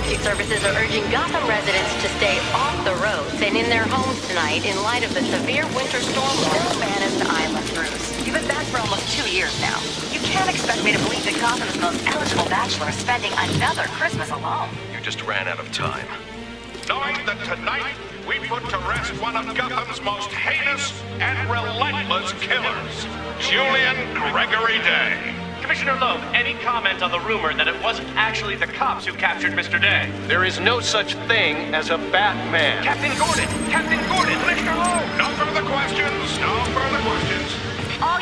Emergency services are urging Gotham residents to stay off the roads and in their homes tonight in light of the severe winter storm. Still banished the island, Bruce. You've been back for almost 2 years now. You can't expect me to believe that Gotham's most eligible bachelor is spending another Christmas alone. You just ran out of time. Knowing that tonight we put to rest one of Gotham's most heinous and relentless killers, Julian Gregory Day. Commissioner Loeb, any comment on the rumor that it wasn't actually the cops who captured Mr. Day? There is no such thing as a Batman. Captain Gordon! Captain Gordon! Commissioner Loeb! No further questions. No further questions. All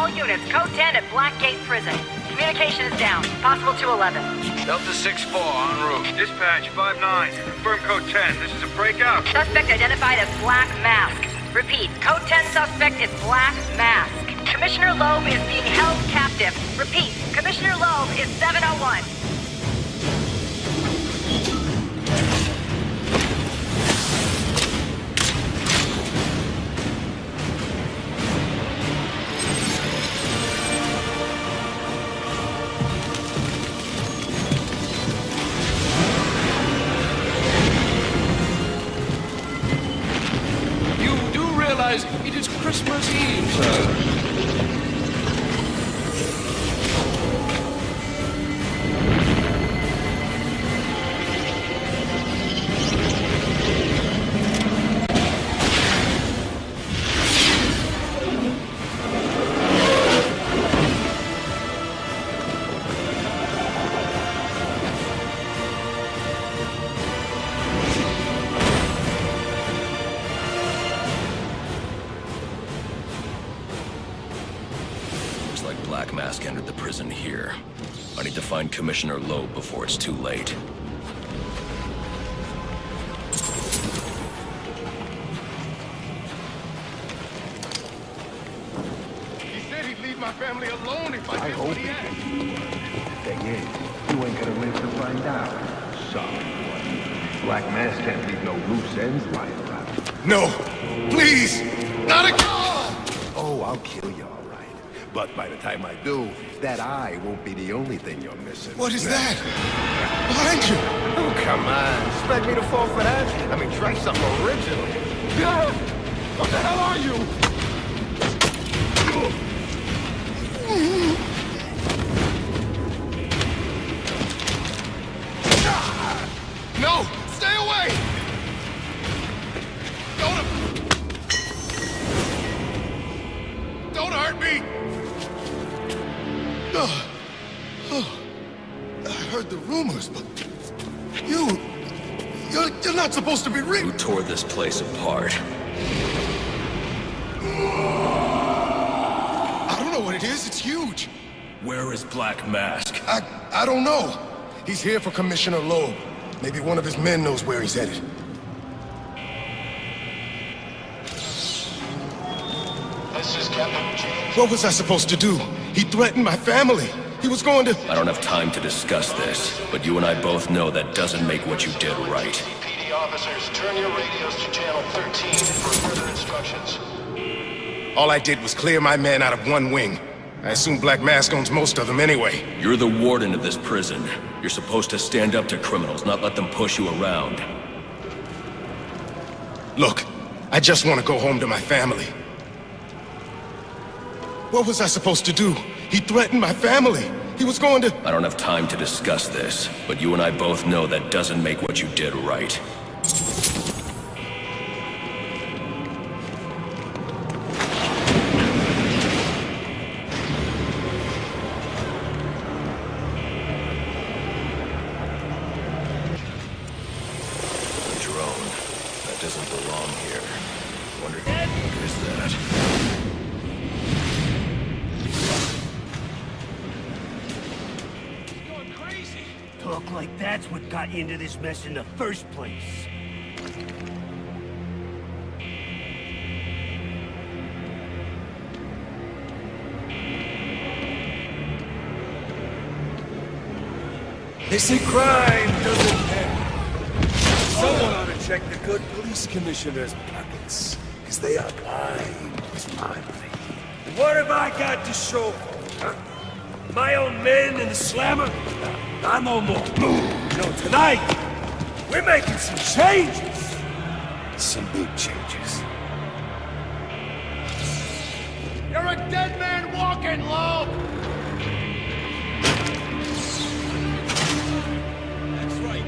units, code 10 at Blэкгейт prison. Communication is down. Possible to 11. Delta 6-4 en route. Dispatch 5-9. Confirm code 10. This is a breakout. Suspect identified as Black Mask. Repeat, code 10 suspect is Black Mask. Commissioner Loeb is being held captive. Repeat, Commissioner Loeb is 701. You do realize it is Christmas Eve, sir? Black Mask entered the prison here. I need to find Commissioner Loeb before it's too late. He said he'd leave my family alone if I did what he asked. Thing is, you ain't gonna live to find out. Sorry, boy. Black Mask can't leave no loose ends lying around. No! Please! Not again! Oh, I'll kill you, all right. But by the time I do, that eye won't be the only thing you're missing. What is that? Behind you! Oh, come on. Expect me to fall for that? I mean, try something original. What the hell are you? No! Stay away! Don't hurt me! I heard the rumors, but you're not supposed to be real. Who tore this place apart? I don't know what it is. It's huge. Where is Black Mask? I don't know. He's here for Commissioner Loeb. Maybe one of his men knows where he's headed. This is Captain James. What was I supposed to do? He threatened my family. He was going to... I don't have time to discuss this, but you and I both know that doesn't make what you did right. PD officers, turn your radios to channel 13 for further instructions. All I did was clear my men out of one wing. I assume Black Mask owns most of them anyway. You're the warden of this prison. You're supposed to stand up to criminals, not let them push you around. Look, I just want to go home to my family. What was I supposed to do? He threatened my family. He was going to... I don't have time to discuss this, but you and I both know that doesn't make what you did right. A drone. That doesn't belong here. Wonder what is that? Talk like that's what got you into this mess in the first place. They say crime doesn't pay. Someone ought to check the good police commissioner's pockets, because they are blind with my money. What have I got to show for it, huh? My own men in the slammer? Not no more. No, tonight, We're making some changes. Some big changes. You're a dead man walking, Loeb! That's right,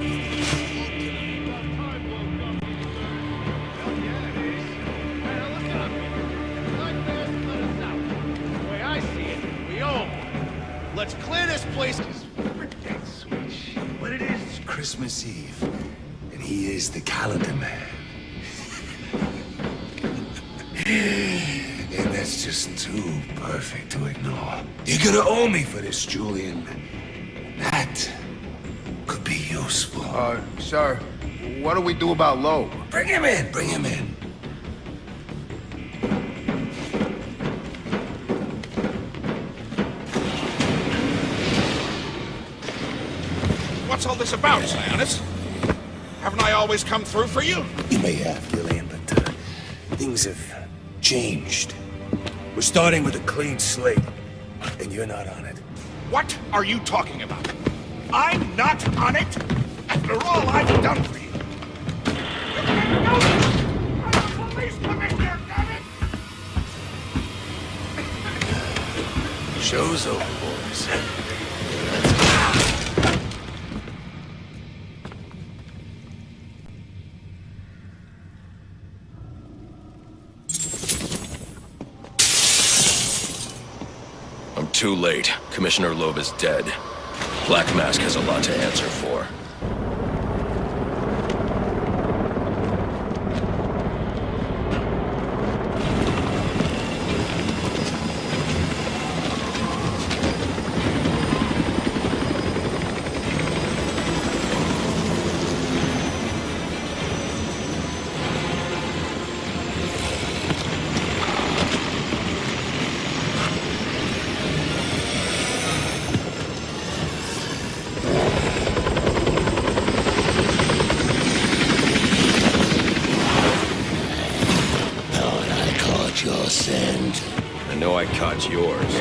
let's clear this place. Birthday switch. What it is? It's Christmas Eve, and he is the calendar man. And that's just too perfect to ignore. You're gonna owe me for this, Julian. That could be useful. Sir, what do we do about Loeb? Bring him in, bring him in. What's all this about, Sionis? Haven't I always come through for you? You may have, Gillian, but things have changed. We're starting with a clean slate, and you're not on it. What are you talking about? I'm not on it? After all I've done for you. I'm a police commissioner, damn it! Show's over, boys. Too late. Commissioner Loeb is dead. Black Mask has a lot to answer for. I know I caught yours.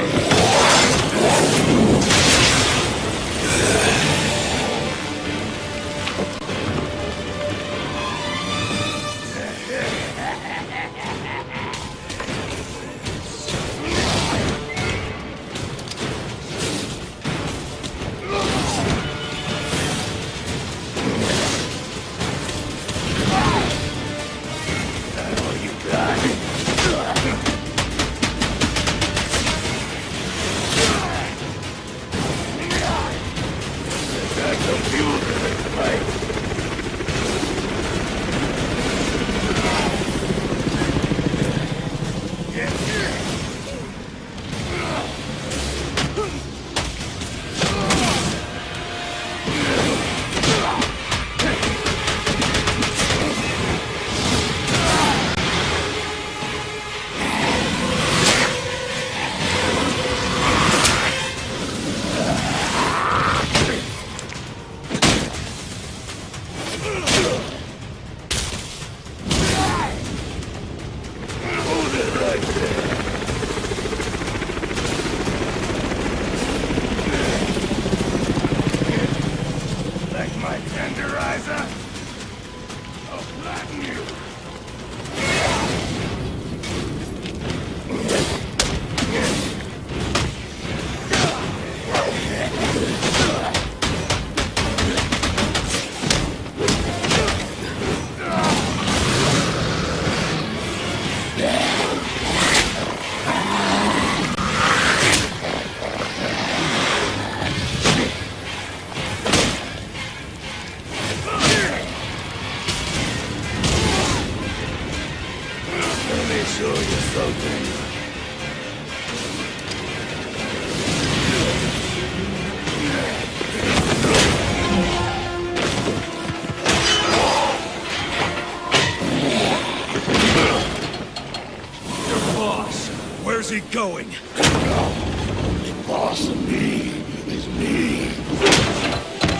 Where's he going? The boss of me is me.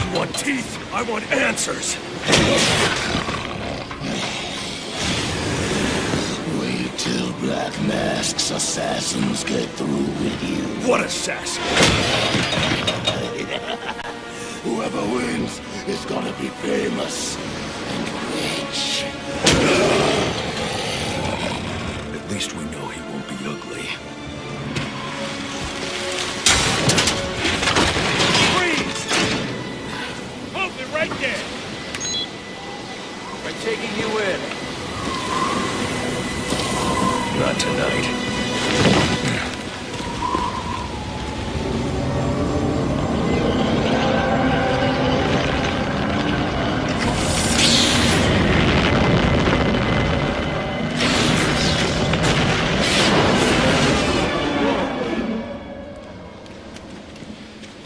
You want teeth? I want answers. Wait till Black Mask's assassins get through with you. What assassin? Whoever wins is gonna be famous and rich. At least we know he won't be ugly. Freeze! Hold it right there! We're taking you in. Not tonight.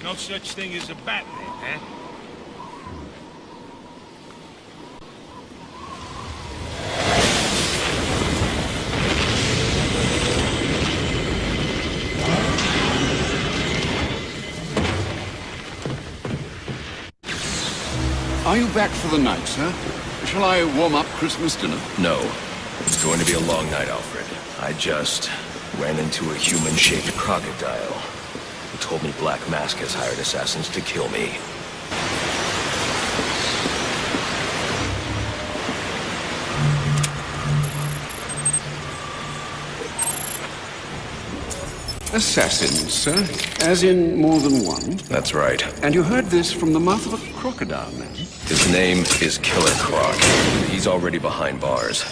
No such thing as a Batman, eh? Are you back for the night, sir? Shall I warm up Christmas dinner? No. It's going to be a long night, Alfred. I just ran into a human-shaped crocodile. He told me Black Mask has hired assassins to kill me. Assassins, sir? As in more than one? That's right. And you heard this from the mouth of a crocodile, man? His name is Killer Croc. He's already behind bars.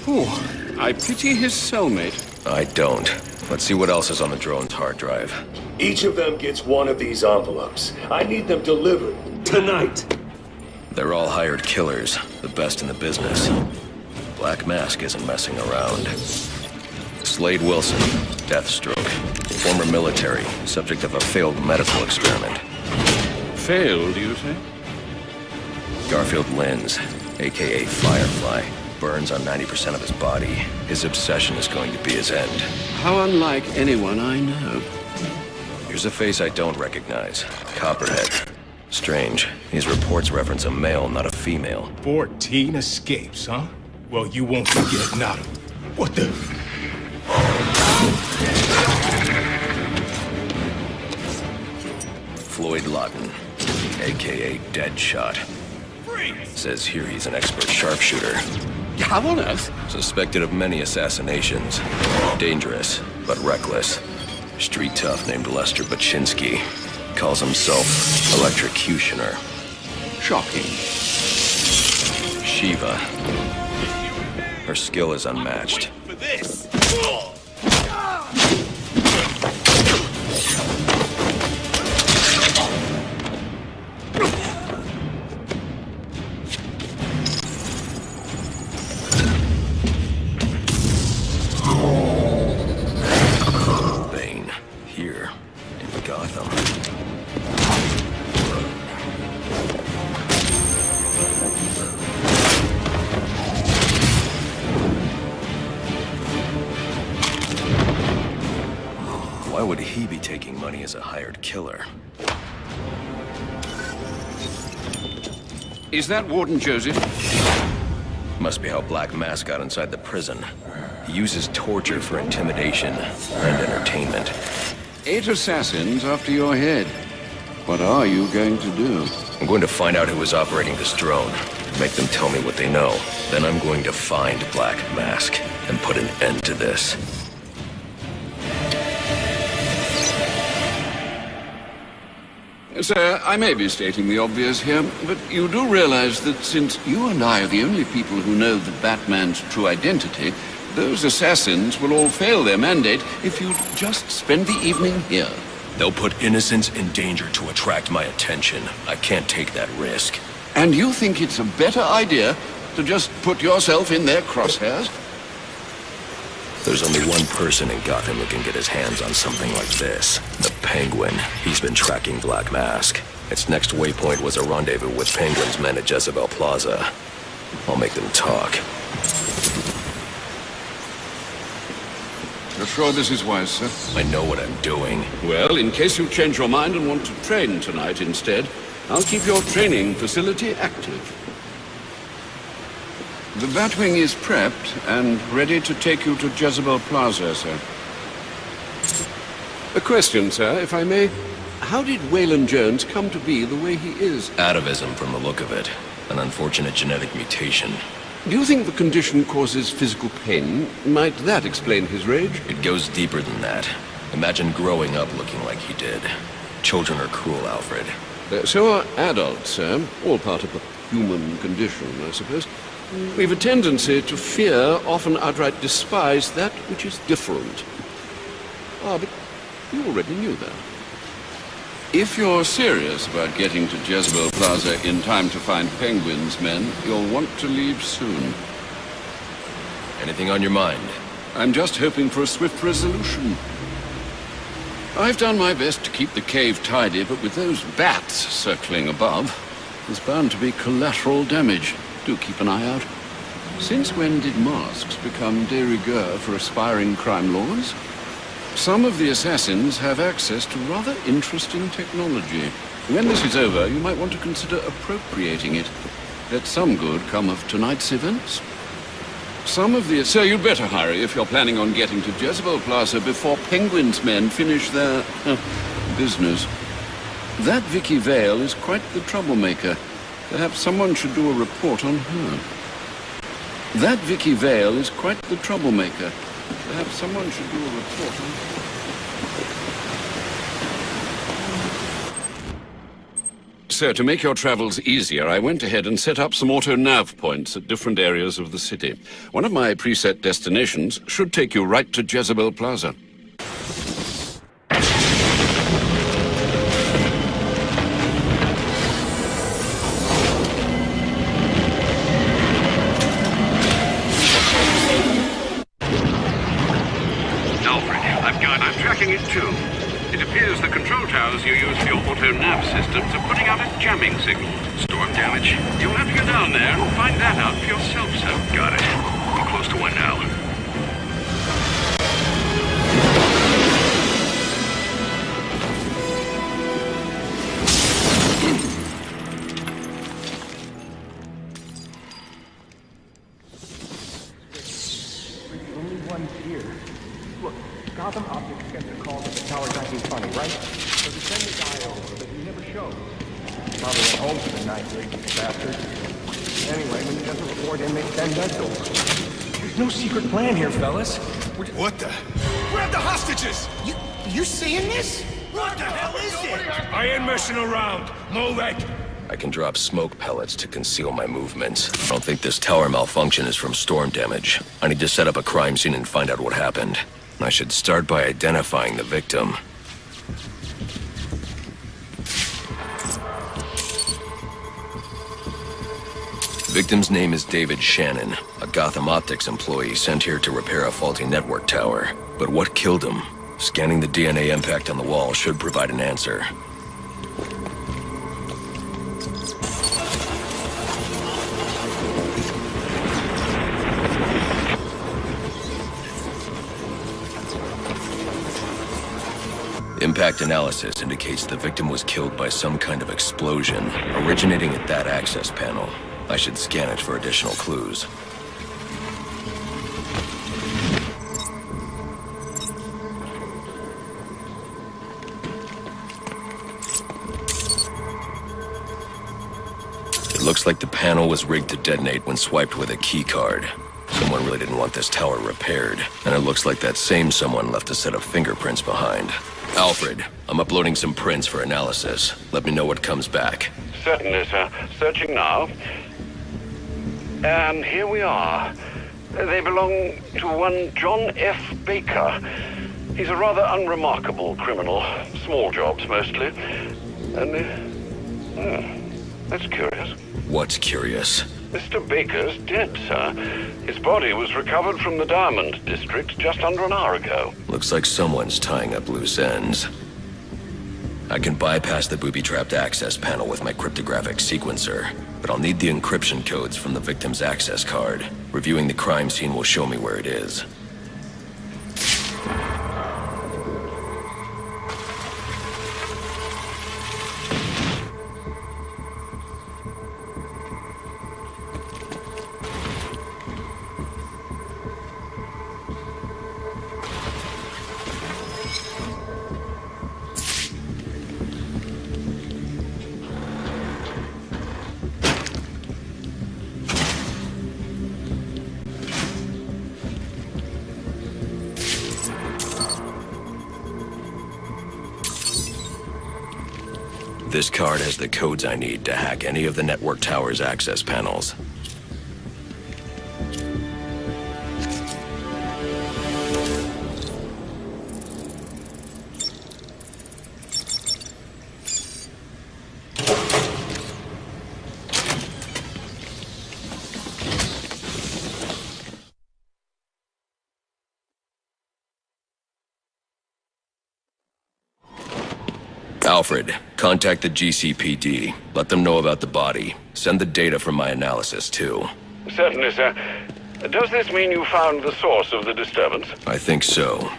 Oh, I pity his cellmate. I don't. Let's see what else is on the drone's hard drive. Each of them gets one of these envelopes. I need them delivered tonight. They're all hired killers, the best in the business. Black Mask isn't messing around. Slade Wilson, Deathstroke, former military, subject of a failed medical experiment. Failed, you say? Garfield Linz, aka Firefly, burns on 90% of his body. His obsession is going to be his end. How unlike anyone I know. Here's a face I don't recognize. Copperhead. Strange. These reports reference a male, not a female. 14 escapes, huh? Well, you won't forget not. What the? Floyd Lawton, aka Deadshot. Says here he's an expert sharpshooter. How on earth? Suspected of many assassinations. Dangerous, but reckless. Street tough named Lester Baczynski. Calls himself Electrocutioner. Shocking. Shiva. Her skill is unmatched. For this. Bane, here in Gotham. Why would he be taking money as a hired killer? Is that Warden Joseph? Must be how Black Mask got inside the prison. He uses torture for intimidation and entertainment. 8 assassins after your head. What are you going to do? I'm going to find out who is operating this drone. Make them tell me what they know. Then I'm going to find Black Mask and put an end to this. Sir, I may be stating the obvious here, but you do realize that since you and I are the only people who know the Batman's true identity, those assassins will all fail their mandate if you just spend the evening here. They'll put innocents in danger to attract my attention. I can't take that risk. And you think it's a better idea to just put yourself in their crosshairs? There's only one person in Gotham who can get his hands on something like this. The Penguin. He's been tracking Black Mask. Its next waypoint was a rendezvous with Penguin's men at Jezebel Plaza. I'll make them talk. You're sure this is wise, sir? I know what I'm doing. Well, in case you change your mind and want to train tonight instead, I'll keep your training facility active. The Batwing is prepped and ready to take you to Jezebel Plaza, sir. A question, sir, if I may. how did Waylon Jones come to be the way he is? Atavism from the look of it. An unfortunate genetic mutation. Do you think the condition causes physical pain? Might that explain his rage? It goes deeper than that. Imagine growing up looking like he did. Children are cruel, Alfred. So are adults, sir. All part of the human condition, I suppose. We've a tendency to fear, often outright despise, that which is different. Ah, but you already knew that. If you're serious about getting to Jezebel Plaza in time to find Penguin's men, you'll want to leave soon. Anything on your mind? I'm just hoping for a swift resolution. I've done my best to keep the cave tidy, but with those bats circling above, there's bound to be collateral damage. Do keep an eye out. Since when did masks become de rigueur for aspiring crime lords? Some of the assassins have access to rather interesting technology. When this is over, you might want to consider appropriating it. Let some good come of tonight's events. So you'd better hurry if you're planning on getting to Jezebel Plaza before Penguin's men finish their business. That Vicky Vale is quite the troublemaker. Perhaps someone should do a report on her. That Vicky Vale is quite the troublemaker. Perhaps someone should do a report on her. So, to make your travels easier, I went ahead and set up some auto-nav points at different areas of the city. One of my preset destinations should take you right to Jezebel Plaza. I'm tracking it too. It appears the control towers you use for your auto-nav systems are putting out a jamming signal. Storm damage? You'll have to go down there and find that out for yourself, sir. Got it. I'm close to one now. Gotham Optics gets a call that the tower's acting funny, right? So they send the guy over, but he never shows. Probably went home for the night, racist bastard. Anyway, when he doesn't report in, they send us over. There's no secret plan here, fellas. What the? Grab the hostages! You seeing this? What the hell is it? I ain't messing around. Move it! I can drop smoke pellets to conceal my movements. I don't think this tower malfunction is from storm damage. I need to set up a crime scene and find out what happened. I should start by identifying the victim. Victim's name is David Shannon, a Gotham Optics employee sent here to repair a faulty network tower. But what killed him? Scanning the DNA impact on the wall should provide an answer. Impact analysis indicates the victim was killed by some kind of explosion, originating at that access panel. I should scan it for additional clues. It looks like the panel was rigged to detonate when swiped with a key card. Someone really didn't want this tower repaired, and it looks like that same someone left a set of fingerprints behind. Alfred, I'm uploading some prints for analysis. Let me know what comes back. Certainly, sir. Searching now. And here we are. They belong to one John F. Baker. He's a rather unremarkable criminal. Small jobs, mostly. And, that's curious. What's curious? Mr. Baker's dead, sir. His body was recovered from the Diamond District just under an hour ago. Looks like someone's tying up loose ends. I can bypass the booby-trapped access panel with my cryptographic sequencer, but I'll need the encryption codes from the victim's access card. Reviewing the crime scene will show me where it is. This card has the codes I need to hack any of the network tower's access panels. Alfred, contact the GCPD. Let them know about the body. Send the data from my analysis, too. Certainly, sir. Does this mean you found the source of the disturbance? I think so.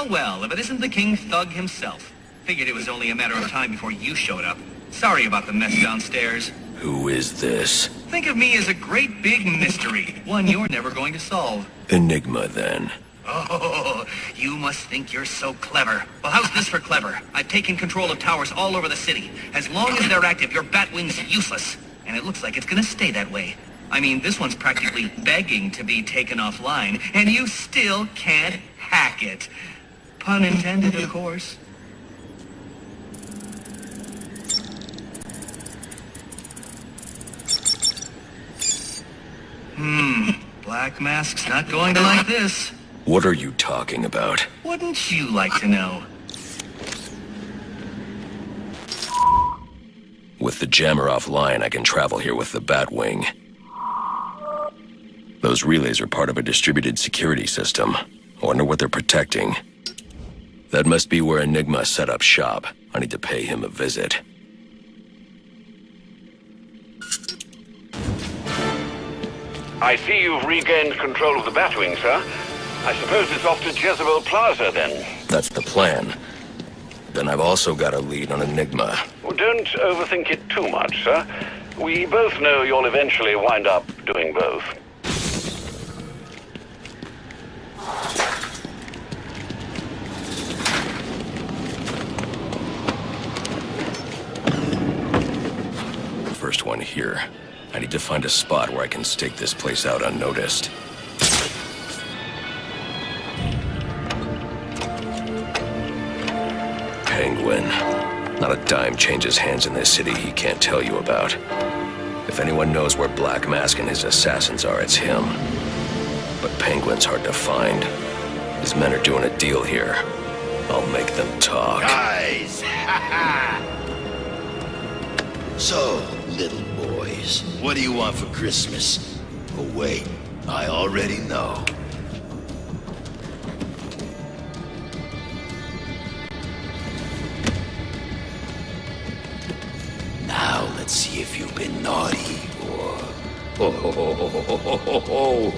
Well, if it isn't the King Thug himself. Figured it was only a matter of time before you showed up. Sorry about the mess downstairs. Who is this? Think of me as a great big mystery, one you're never going to solve. Enigma, then. Oh, you must think you're so clever. Well, how's this for clever? I've taken control of towers all over the city. As long as they're active, your Batwing's useless. And it looks like it's gonna stay that way. I mean, this one's practically begging to be taken offline, and you still can't hack it. Pun intended, of course. Black Mask's not going to like this. What are you talking about? Wouldn't you like to know? With the jammer offline, I can travel here with the Batwing. Those relays are part of a distributed security system. I wonder what they're protecting. That must be where Enigma set up shop. I need to pay him a visit. I see you've regained control of the Batwing, sir. I suppose it's off to Jezebel Plaza, then. That's the plan. Then I've also got a lead on Enigma. Well, don't overthink it too much, sir. We both know you'll eventually wind up doing both. First one here. I need to find a spot where I can stake this place out unnoticed. Penguin. Not a dime changes hands in this city he can't tell you about. If anyone knows where Black Mask and his assassins are, it's him. But Penguin's hard to find. His men are doing a deal here. I'll make them talk. Guys! So, little boys, what do you want for Christmas? Oh wait, I already know. Now let's see if you've been naughty or... Oh,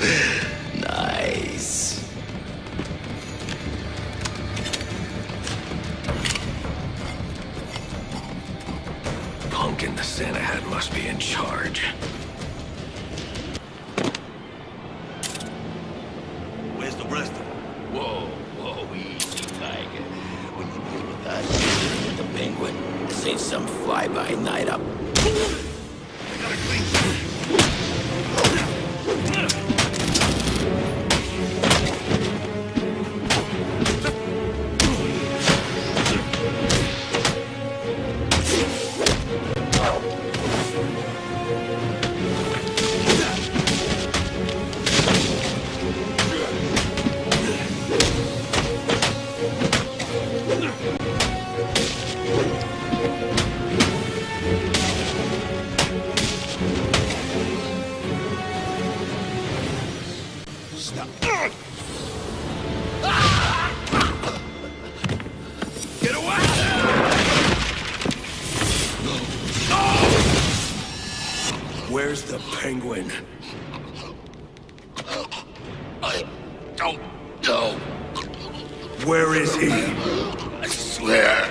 nice. Pumpkin the Santa hat must be in charge. Where's the rest of them? Whoa, easy, Tiger. When you deal with us, with the Penguin, this ain't some fly-by-night up. I gotta clean. Where's the Penguin? I don't know. Where is he? I swear.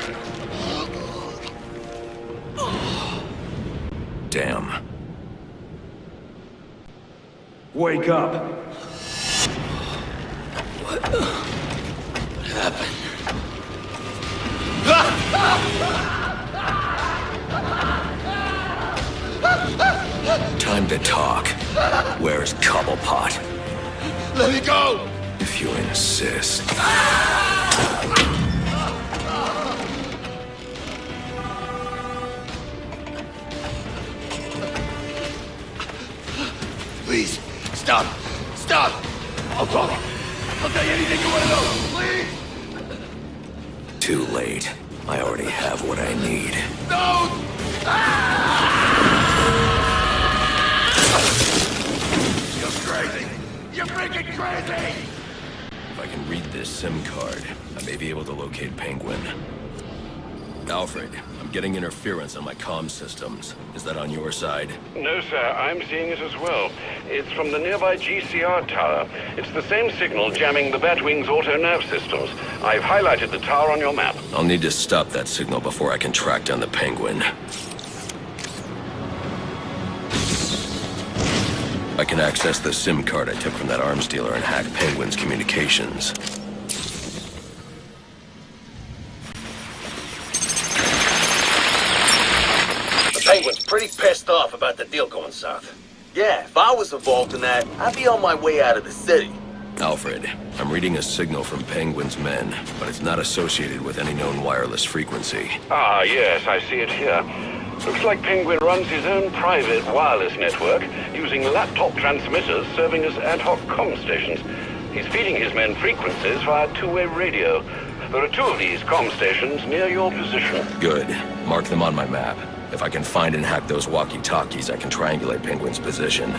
Damn. Wake up. What happened? Time to talk. Where's Cobblepot? Let me go! If you insist. Please, stop! Stop! I'll talk. I'll tell you anything you want to know, please! Too late. I already have what I need. No! You're crazy! You're freaking crazy! If I can read this SIM card, I may be able to locate Penguin. Alfred, I'm getting interference on my comm systems. Is that on your side? No, sir. I'm seeing it as well. It's from the nearby GCR tower. It's the same signal jamming the Batwing's auto-nerve systems. I've highlighted the tower on your map. I'll need to stop that signal before I can track down the Penguin. I can access the SIM card I took from that arms dealer and hack Penguin's communications. Penguin's pretty pissed off about the deal going south. Yeah, if I was involved in that, I'd be on my way out of the city. Alfred, I'm reading a signal from Penguin's men, but it's not associated with any known wireless frequency. Ah, yes, I see it here. Looks like Penguin runs his own private wireless network, using laptop transmitters serving as ad hoc comm stations. He's feeding his men frequencies via two-way radio. There are two of these comm stations near your position. Good. Mark them on my map. If I can find and hack those walkie-talkies, I can triangulate Penguin's position.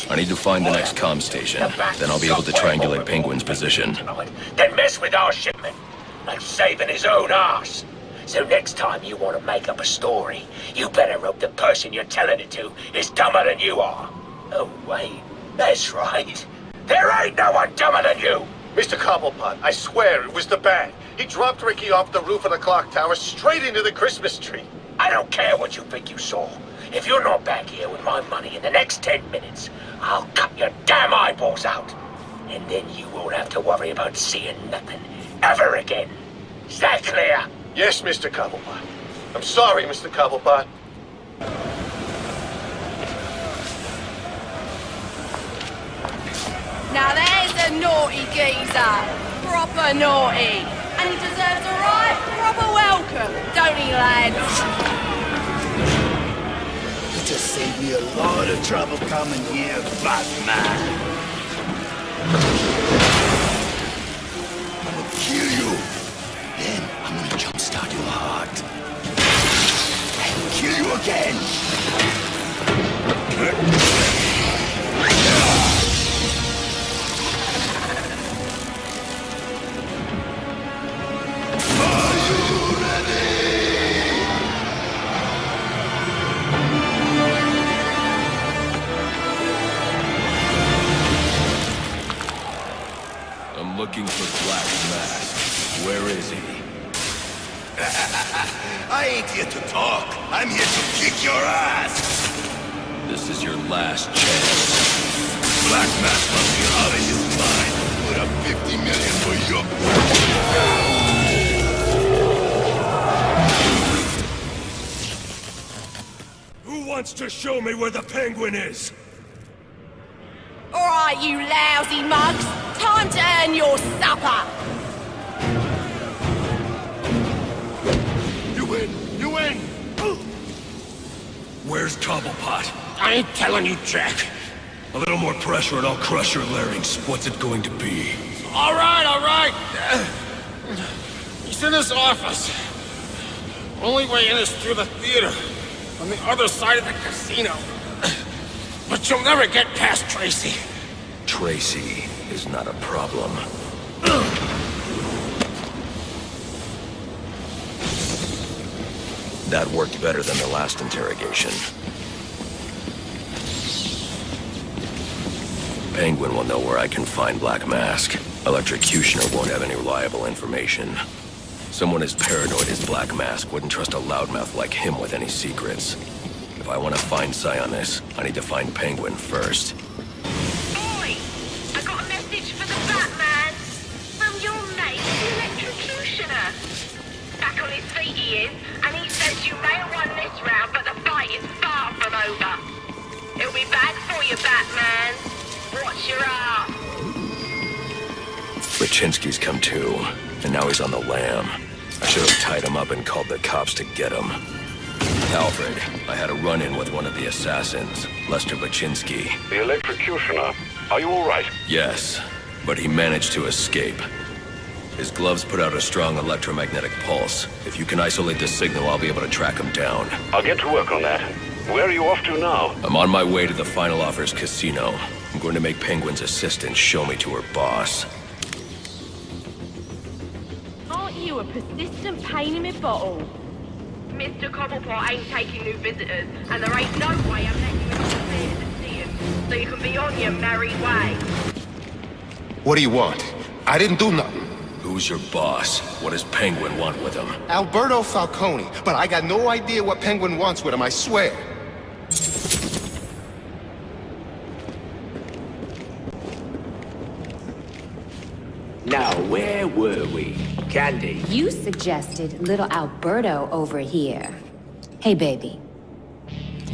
I need to find the next comm station. Then I'll be able to triangulate Penguin's position. Then mess with our shipment, like saving his own arse. So next time you want to make up a story, you better hope the person you're telling it to is dumber than you are. Oh, wait. That's right. There ain't no one dumber than you! Mr. Cobblepot, I swear it was the bag. He dropped Ricky off the roof of the clock tower straight into the Christmas tree. I don't care what you think you saw. If you're not back here with my money in the next 10 minutes, I'll cut your damn eyeballs out. And then you won't have to worry about seeing nothing ever again. Is that clear? Yes, Mr. Cobblepot. I'm sorry, Mr. Cobblepot. Now there's a naughty geezer. Proper naughty. And he deserves a right proper welcome, don't he, lads? You just saved me a lot of trouble coming here, Batman. I'm gonna kill you. Then I'm gonna jumpstart your heart. And kill you again. Looking for Black Mask. Where is he? I ain't here to talk. I'm here to kick your ass. This is your last chance. Black Mask must be out of his mind. Put up 50 million for you. Who wants to show me where the Penguin is? All right, you lousy mugs. Time to earn your supper. You win! You win! Where's Cobblepot? I ain't telling you, Jack. A little more pressure and I'll crush your larynx. What's it going to be? All right. He's in his office. Only way in is through the theater, on the other side of the casino. But you'll never get past Tracy. Tracy is not a problem. That worked better than the last interrogation. Penguin will know where I can find Black Mask. Electrocutioner won't have any reliable information. Someone as paranoid as Black Mask wouldn't trust a loudmouth like him with any secrets. If I want to find Sionis, I need to find Penguin first. Oi! I got a message for the Batman. From your mate, the electrocutioner. Back on his feet he is, and he says you may have won this round, but the fight is far from over. He'll be back for you, Batman. Watch your ass. Baczynski's come too, and now he's on the lam. I should have tied him up and called the cops to get him. Alfred, I had a run-in with one of the assassins, Lester Baczynski. The electrocutioner. Are you all right? Yes, but he managed to escape. His gloves put out a strong electromagnetic pulse. If you can isolate the signal, I'll be able to track him down. I'll get to work on that. Where are you off to now? I'm on my way to the Final Offers Casino. I'm going to make Penguin's assistant show me to her boss. Aren't you a persistent pain in my bottle? Mr. Cobblepot ain't taking new visitors, and there ain't no way I'm letting you upstairs to see him, so you can be on your merry way. What do you want? I didn't do nothing. Who's your boss? What does Penguin want with him? Alberto Falcone, but I got no idea what Penguin wants with him, I swear. Now, where were we? Candy? You suggested little Alberto over here. Hey, baby.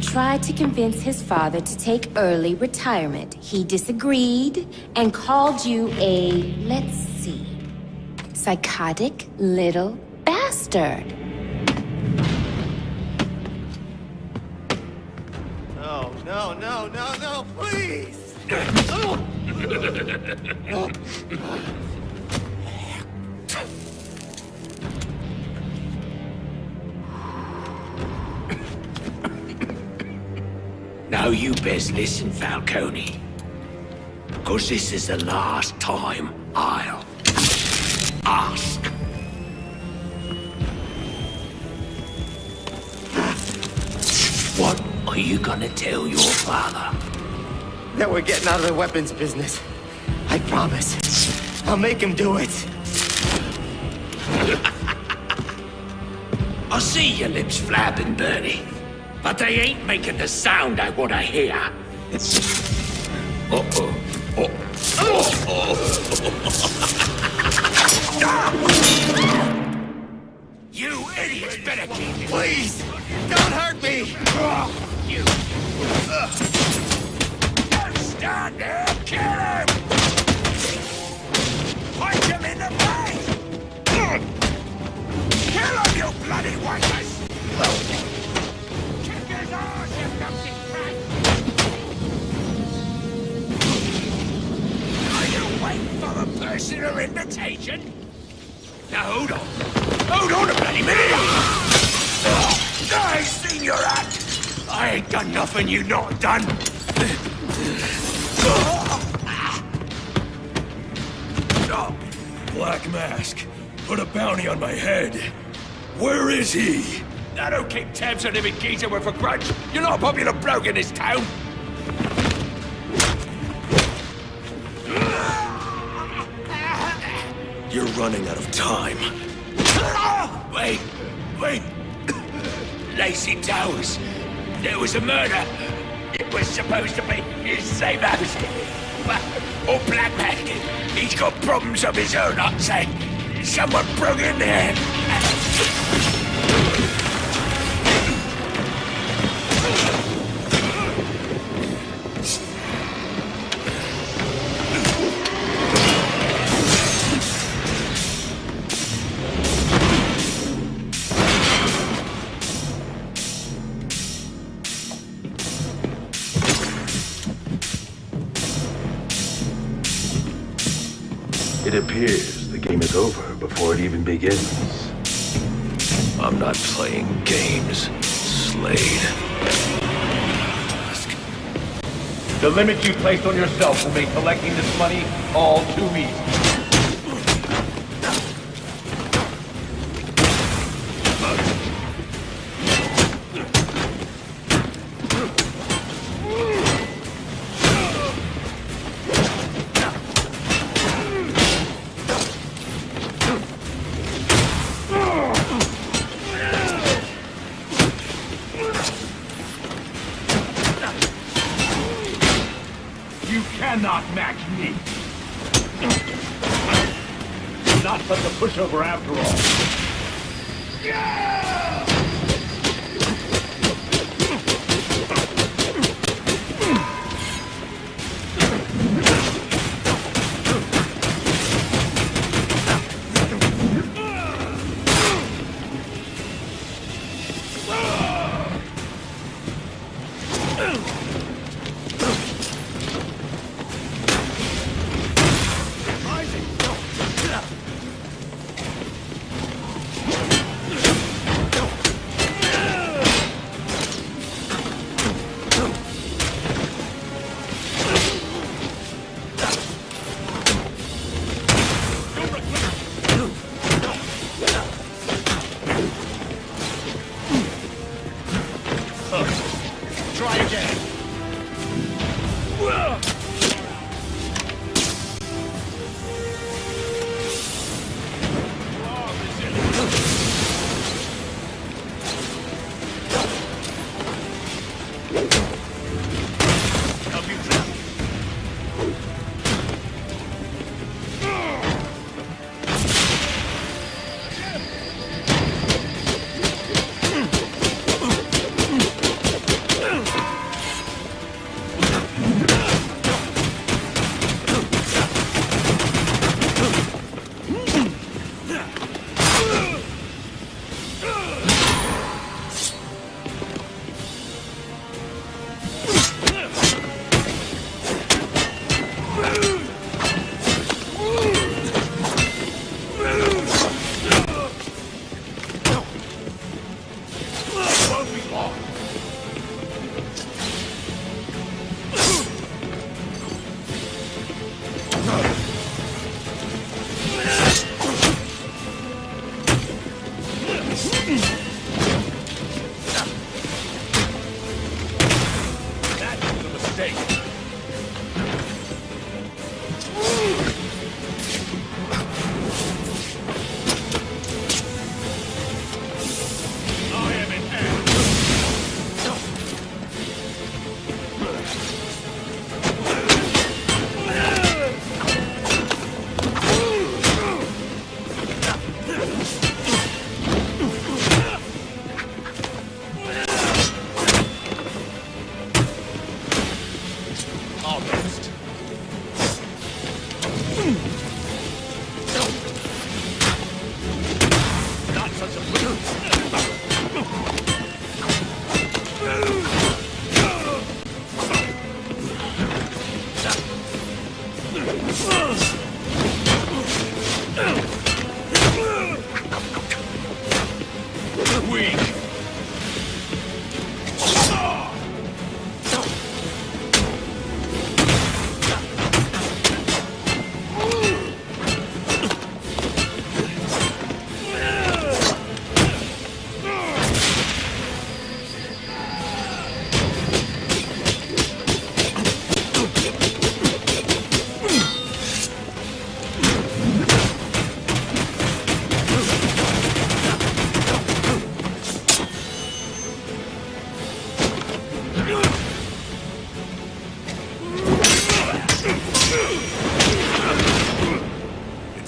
Tried to convince his father to take early retirement. He disagreed and called you a, let's see, psychotic little bastard. No, no, no, no, no, please! Now you best listen, Falcone. Because this is the last time I'll ask. What are you gonna tell your father? That we're getting out of the weapons business. I promise. I'll make him do it. I see your lips flapping, Bernie. But they ain't making the sound I want to hear. Uh-oh. You idiots better keep it. Please, don't hurt me. You. Don't stand there. Kill him. Punch him in the face. Kill him, you bloody whiteys. Personal invitation? Now hold on. Hold on a bloody minute. I ain't seen your act. I ain't done nothing you not done. Black Mask, put a bounty on my head. Where is he? I don't keep tabs on every geezer with a grudge. You're not a popular bloke in this town. You're running out of time. Wait. Lacey Towers. There was a murder. It was supposed to be his same house. Oh, Black Mask. He's got problems of his own, I'd say. Someone broke in there. It appears the game is over before it even begins. I'm not playing games, Slade. The limit you placed on yourself will make collecting this money all too easy. Cannot match me. Not such a pushover after all. Yeah!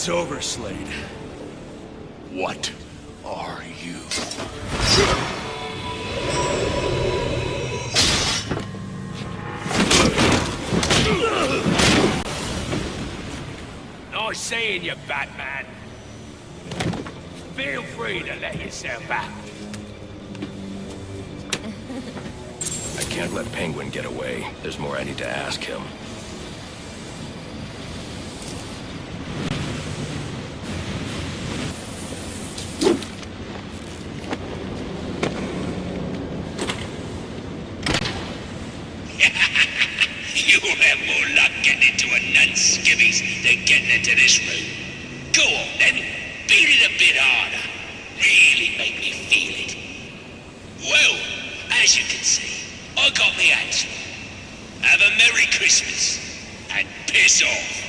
It's over, Slade. What are you? Nice seeing you, Batman. Feel free to let yourself out. I can't let Penguin get away. There's more I need to ask him. getting into this room. Go on then, beat it a bit harder. Really make me feel it. Well, as you can see, I got the answer. Have a Merry Christmas, and piss off.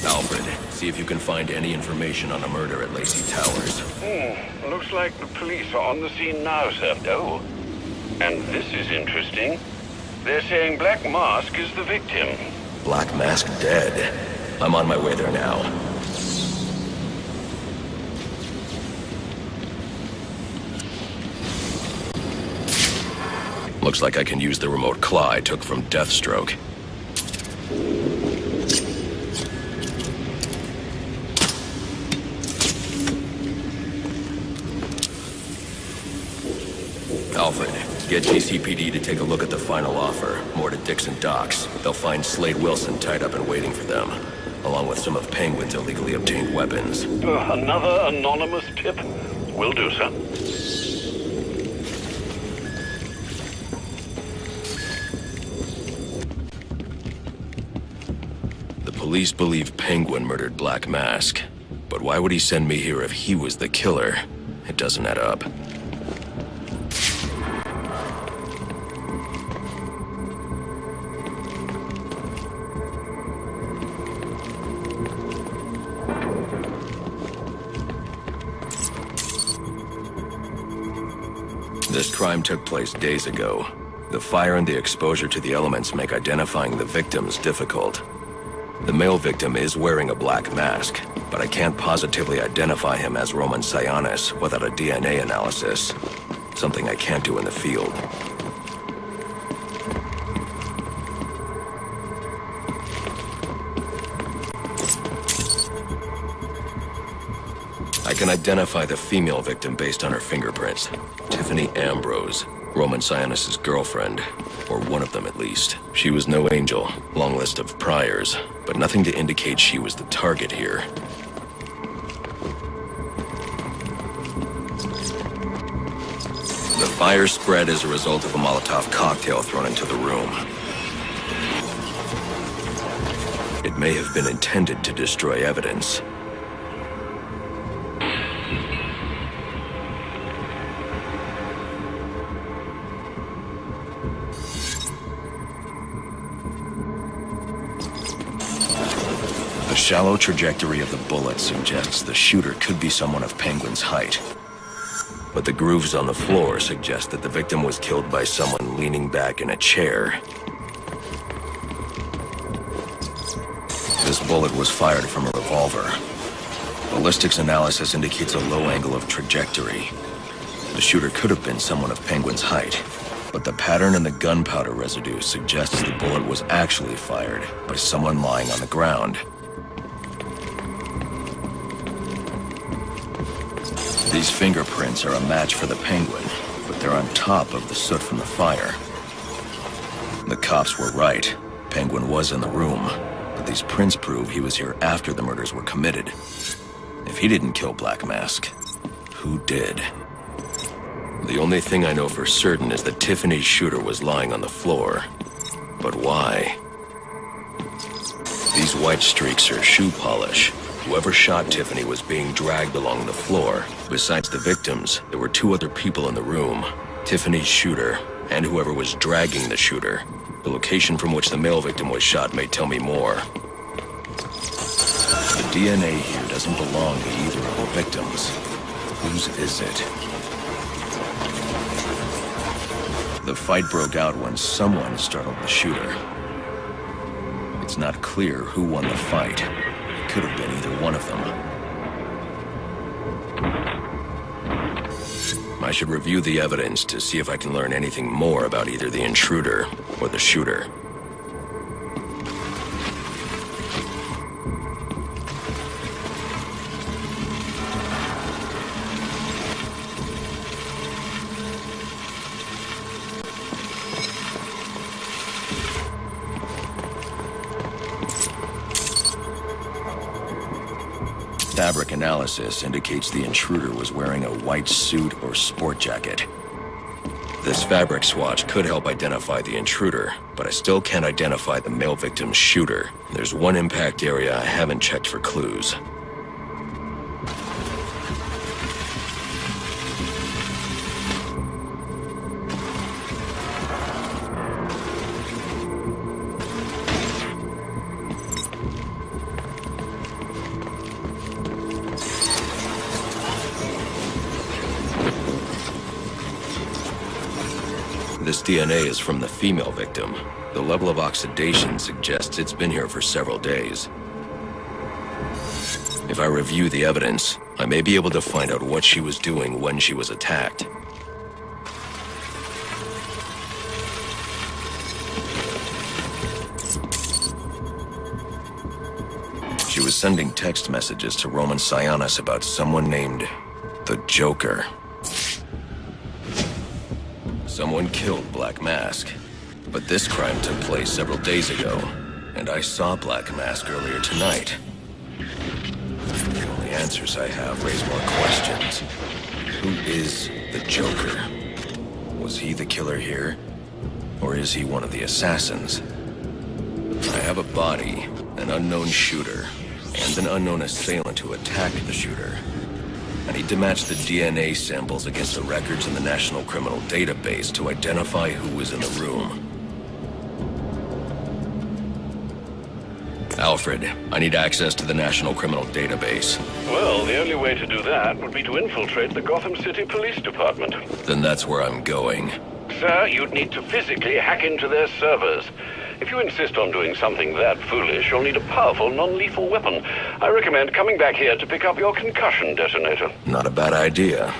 Alfred, see if you can find any information on a murder at Lacey Towers. Looks like the police are on the scene now, sir. Oh, and this is interesting. They're saying Black Mask is the victim. Black Mask dead. I'm on my way there now. Looks like I can use the remote claw I took from Deathstroke. Alfred, get GCPD to take a look at the final offer. More to Dixon Docks. They'll find Slade Wilson tied up and waiting for them, along with some of Penguin's illegally obtained weapons. Another anonymous tip? Will do, sir. The police believe Penguin murdered Black Mask. But why would he send me here if he was the killer? It doesn't add up. This crime took place days ago. The fire and the exposure to the elements make identifying the victims difficult. The male victim is wearing a black mask, but I can't positively identify him as Roman Sionisa without a DNA analysis. Something I can't do in the field. I can identify the female victim based on her fingerprints. Tiffany Ambrose, Roman Sionis's girlfriend, or one of them at least. She was no angel, long list of priors, but nothing to indicate she was the target here. The fire spread as a result of a Molotov cocktail thrown into the room. It may have been intended to destroy evidence. The shallow trajectory of the bullet suggests the shooter could be someone of Penguin's height. But the grooves on the floor suggest that the victim was killed by someone leaning back in a chair. This bullet was fired from a revolver. Ballistics analysis indicates a low angle of trajectory. The shooter could have been someone of Penguin's height, but the pattern in the gunpowder residue suggests the bullet was actually fired by someone lying on the ground. These fingerprints are a match for the Penguin, but they're on top of the soot from the fire. The cops were right. Penguin was in the room, but these prints prove he was here after the murders were committed. If he didn't kill Black Mask, who did? The only thing I know for certain is that Tiffany's shooter was lying on the floor. But why? These white streaks are shoe polish. Whoever shot Tiffany was being dragged along the floor. Besides the victims, there were two other people in the room. Tiffany's shooter, and whoever was dragging the shooter. The location from which the male victim was shot may tell me more. The DNA here doesn't belong to either of the victims. Whose is it? The fight broke out when someone startled the shooter. It's not clear who won the fight. It could have been either one of them. I should review the evidence to see if I can learn anything more about either the intruder or the shooter. Fabric analysis indicates the intruder was wearing a white suit or sport jacket. This fabric swatch could help identify the intruder, but I still can't identify the male victim's shooter. There's one impact area I haven't checked for clues. This DNA is from the female victim. The level of oxidation suggests it's been here for several days. If I review the evidence, I may be able to find out what she was doing when she was attacked. She was sending text messages to Roman Sионис about someone named the Joker. Someone killed Black Mask, but this crime took place several days ago, and I saw Black Mask earlier tonight. The only answers I have raise more questions. Who is the Joker? Was he the killer here? Or is he one of the assassins? I have a body, an unknown shooter, and an unknown assailant who attacked the shooter. I need to match the DNA samples against the records in the National Criminal Database to identify who was in the room. Alfred, I need access to the National Criminal Database. Well, the only way to do that would be to infiltrate the Gotham City Police Department. Then that's where I'm going. Sir, you'd need to physically hack into their servers. If you insist on doing something that foolish, you'll need a powerful, non-lethal weapon. I recommend coming back here to pick up your concussion detonator. Not a bad idea.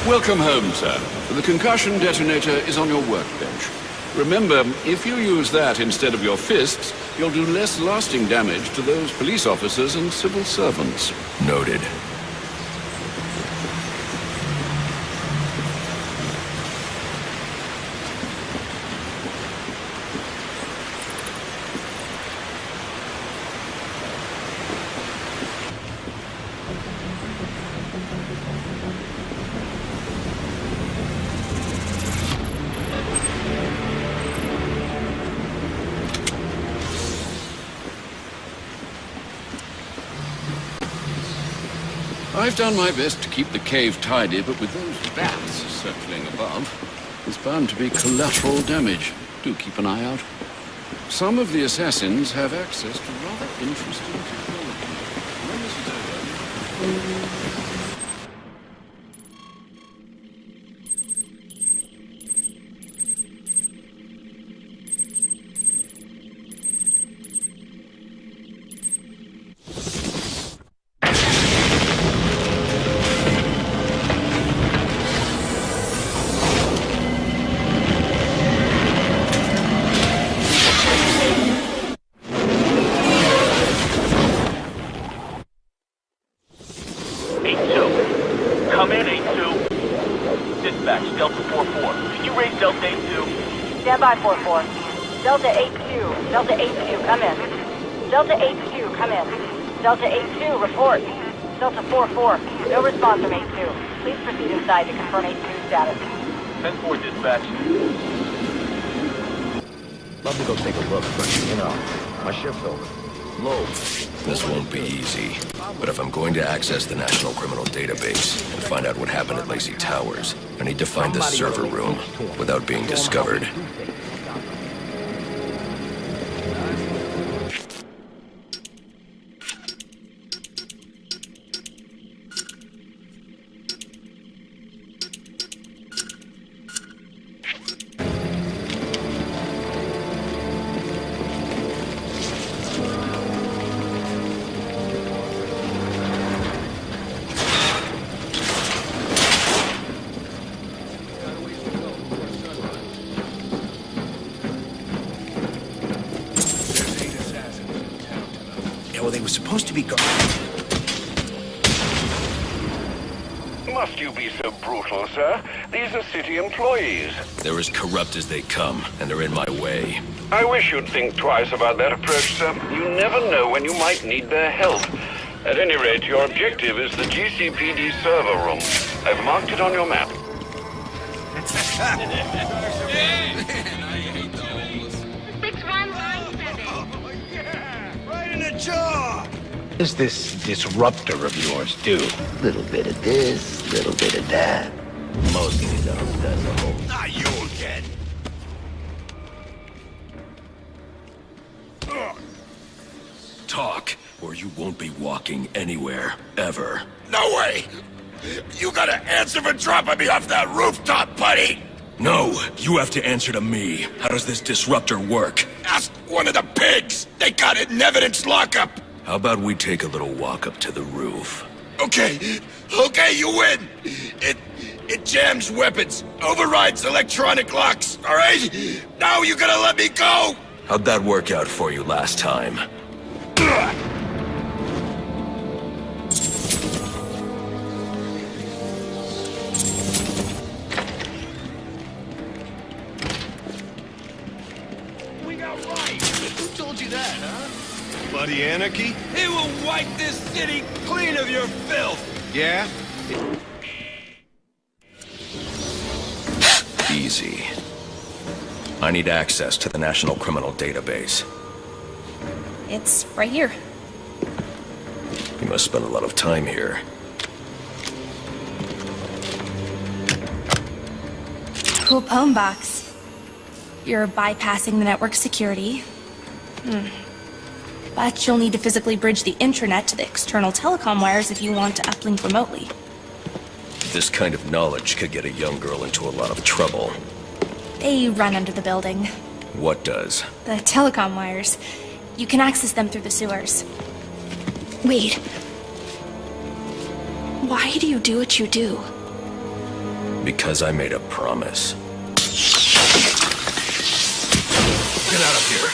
Welcome home, sir. The concussion detonator is on your workbench. Remember, if you use that instead of your fists, you'll do less lasting damage to those police officers and civil servants. Noted. I've done my best to keep the cave tidy, but with those bats circling above, there's bound to be collateral damage. Do keep an eye out. Some of the assassins have access to rather interesting technology. When this is over... Delta 8-2. Delta 8-2, come in. Delta 8-2, come in. Delta 8-2, report. Delta 4-4, no response from 8-2. Please proceed inside to confirm 8-2 status. 10-4 dispatch. Love to go take a look, but, you know, my shift's over. Low. This won't be easy, but if I'm going to access the National Criminal Database and find out what happened at Lacey Towers, I need to find the server room without being discovered. Well, they were supposed to be must you be so brutal, sir? These are city employees. They're as corrupt as they come, and they're in my way. I wish you'd think twice about that approach, sir. You never know when you might need their help. At any rate, your objective is the GCPD server room. I've marked it on your map. Right in the jaw! What does this disruptor of yours do? Little bit of this, little bit of that. Mostly does a whole. Not you again! Talk, or you won't be walking anywhere, ever. No way! You gotta answer for dropping me off that rooftop, buddy! No, you have to answer to me. How does this disruptor work? Ask one of the pigs! They got it in evidence lockup! How about we take a little walk up to the roof? Okay, you win! It jams weapons, overrides electronic locks, alright? Now you gotta let me go! How'd that work out for you last time? We got right! Who told you that, huh? Bloody anarchy? It will wipe this city clean of your filth! Yeah? Easy. I need access to the National Criminal Database. It's right here. You must spend a lot of time here. Cool poem box. You're bypassing the network security. But you'll need to physically bridge the intranet to the external telecom wires if you want to uplink remotely. This kind of knowledge could get a young girl into a lot of trouble. They run under the building. What does? The telecom wires. You can access them through the sewers. Wait. Why do you do what you do? Because I made a promise. Get out of here!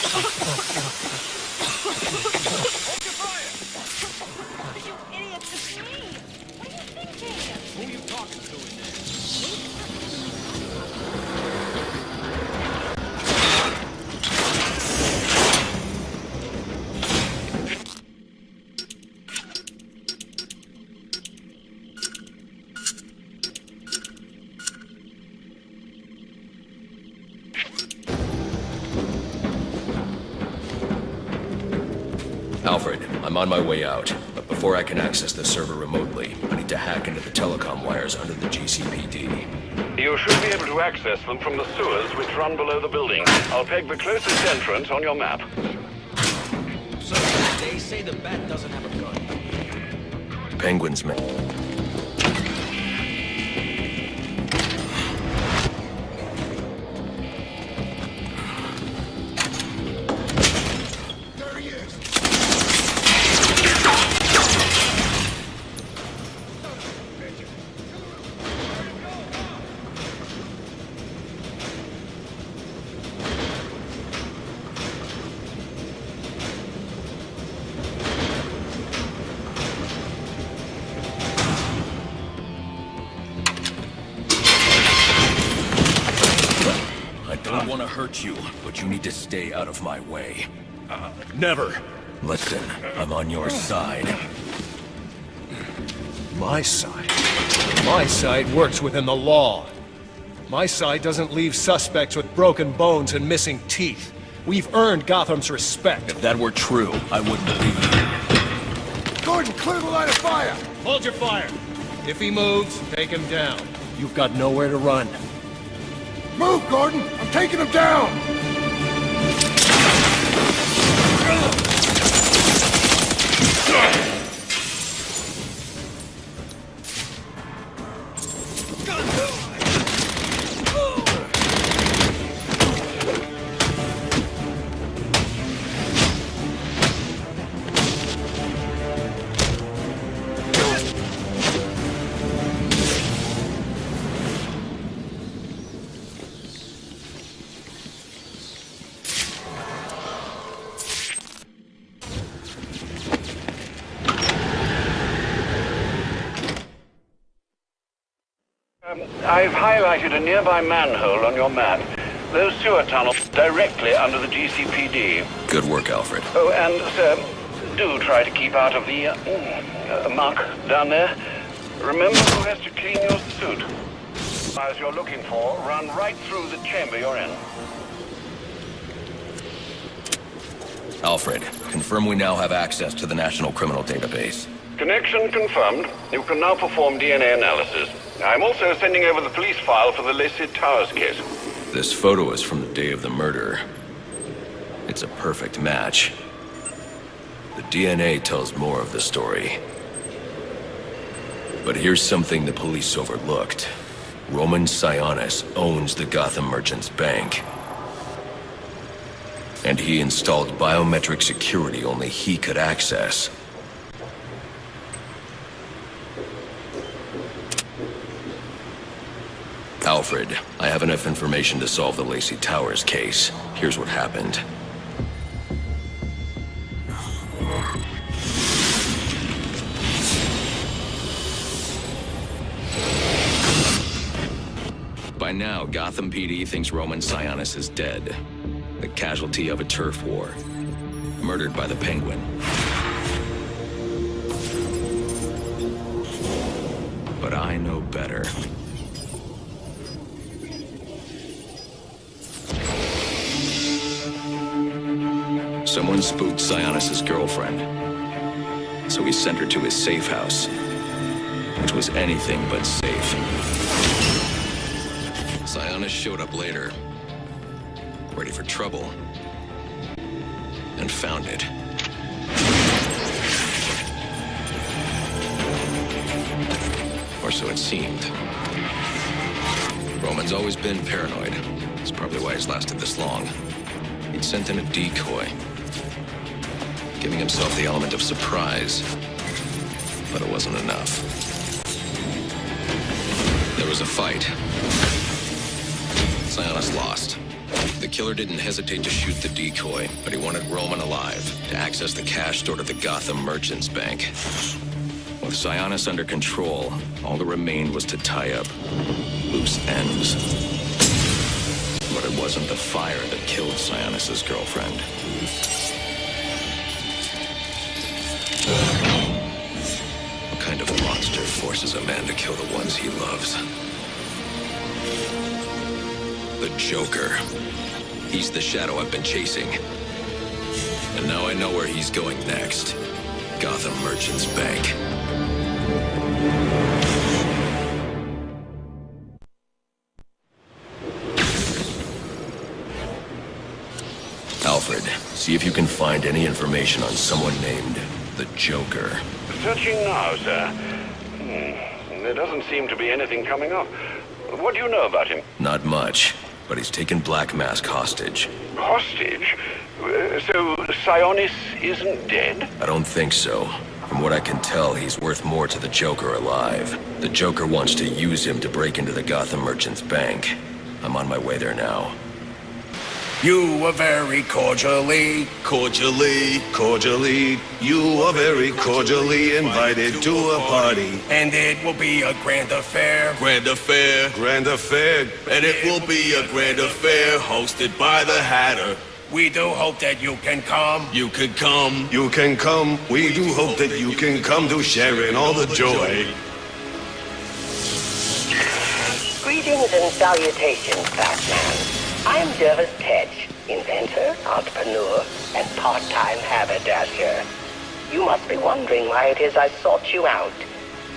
Alfred, I'm on my way out, but before I can access the server remotely, I need to hack into the telecom wires under the GCPD. You should be able to access them from the sewers which run below the building. I'll peg the closest entrance on your map. So, they say the bat doesn't have a gun. Penguin's men. I don't want to hurt you, but you need to stay out of my way. Never. Listen, I'm on your side. My side? My side works within the law. My side doesn't leave suspects with broken bones and missing teeth. We've earned Gotham's respect. If that were true, I wouldn't believe you. Gordon, clear the line of fire! Hold your fire. If he moves, take him down. You've got nowhere to run. Move, Gordon! I'm taking him down! I've highlighted a nearby manhole on your map. Those sewer tunnels directly under the GCPD. Good work, Alfred. Oh, and, sir, do try to keep out of the muck down there. Remember who has to clean your suit. As you're looking for, run right through the chamber you're in. Alfred, confirm we now have access to the National Criminal Database. Connection confirmed. You can now perform DNA analysis. I'm also sending over the police file for the Lacey Towers case. This photo is from the day of the murder. It's a perfect match. The DNA tells more of the story. But here's something the police overlooked. Roman Sionis owns the Gotham Merchants Bank. And he installed biometric security only he could access. Alfred, I have enough information to solve the Lacey Towers case. Here's what happened. By now, Gotham PD thinks Roman Sionis is dead. The casualty of a turf war. Murdered by the Penguin. But I know better. Someone spooked Sionis' girlfriend. So he sent her to his safe house. Which was anything but safe. Sionis showed up later. Ready for trouble. And found it. Or so it seemed. Roman's always been paranoid. That's probably why he's lasted this long. He'd sent in a decoy. Giving himself the element of surprise. But it wasn't enough. There was a fight. Sionis lost. The killer didn't hesitate to shoot the decoy, but he wanted Roman alive to access the cash stored at the Gotham Merchants Bank. With Sionis under control, all that remained was to tie up loose ends. But it wasn't the fire that killed Sionis' girlfriend. What kind of monster forces a man to kill the ones he loves? The Joker. He's the shadow I've been chasing. And now I know where he's going next. Gotham Merchants Bank. Alfred, see if you can find any information on someone named the Joker. Searching now, sir. There doesn't seem to be anything coming up. What do you know about him? Not much, but he's taken Black Mask hostage. Hostage? So Sionis isn't dead? I don't think so. From what I can tell, he's worth more to the Joker alive. The Joker wants to use him to break into the Gotham Merchants Bank. I'm on my way there now. You were very cordially, you are very cordially invited to a party. And it will be a grand affair. And it will be a grand affair hosted by the Hatter. We do hope that you can come. You can come. We do hope that you can come to share in all the joy. Greetings and salutations, Batman. I'm Jervis Tetch, inventor, entrepreneur, and part-time haberdasher. You must be wondering why it is I sought you out.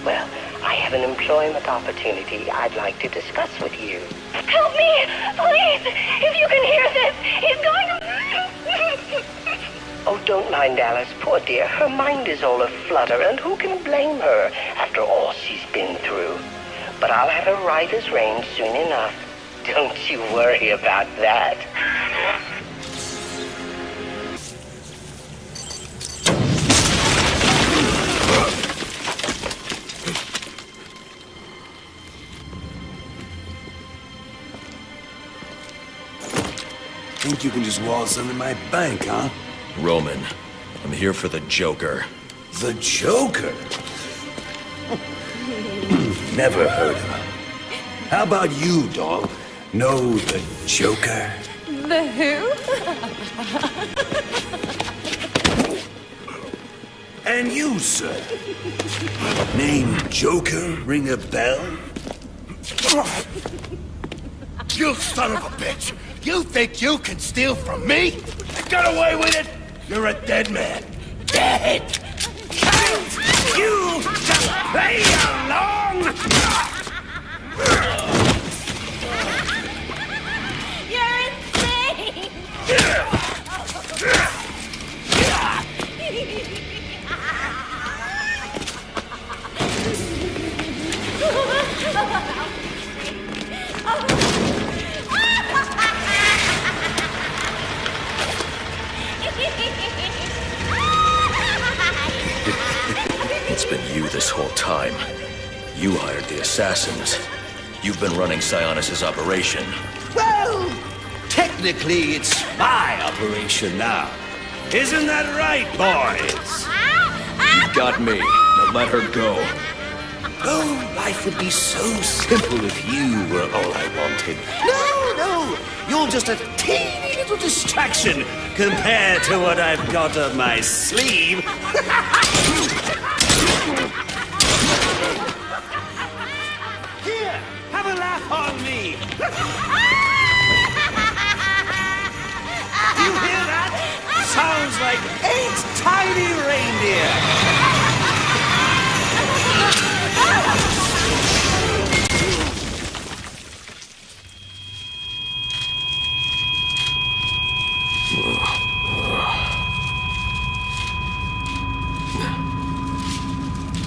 Well, I have an employment opportunity I'd like to discuss with you. Help me! Please! If you can hear this, he's going to... Oh, don't mind Alice, poor dear. Her mind is all aflutter, and who can blame her after all she's been through? But I'll have her right as rain soon enough. Don't you worry about that. Think you can just waltz into my bank, huh? Roman, I'm here for the Joker. The Joker? Never heard of him. How about you, doll? Know the Joker? The who? And you, sir? Name Joker ring a bell? You son of a bitch! You think you can steal from me? Get away with it! You're a dead man. Dead! Can't you just play along? You're insane! It's been you this whole time. You hired the assassins. You've been running Sionis's operation. Well, technically it's my operation now. Isn't that right, boys? You got me. Now let her go. Oh, life would be so simple if you were all I wanted. No, you're just a teeny little distraction compared to what I've got up my sleeve. Here, have a laugh on me. You hear that? Sounds like 8 tiny reindeer.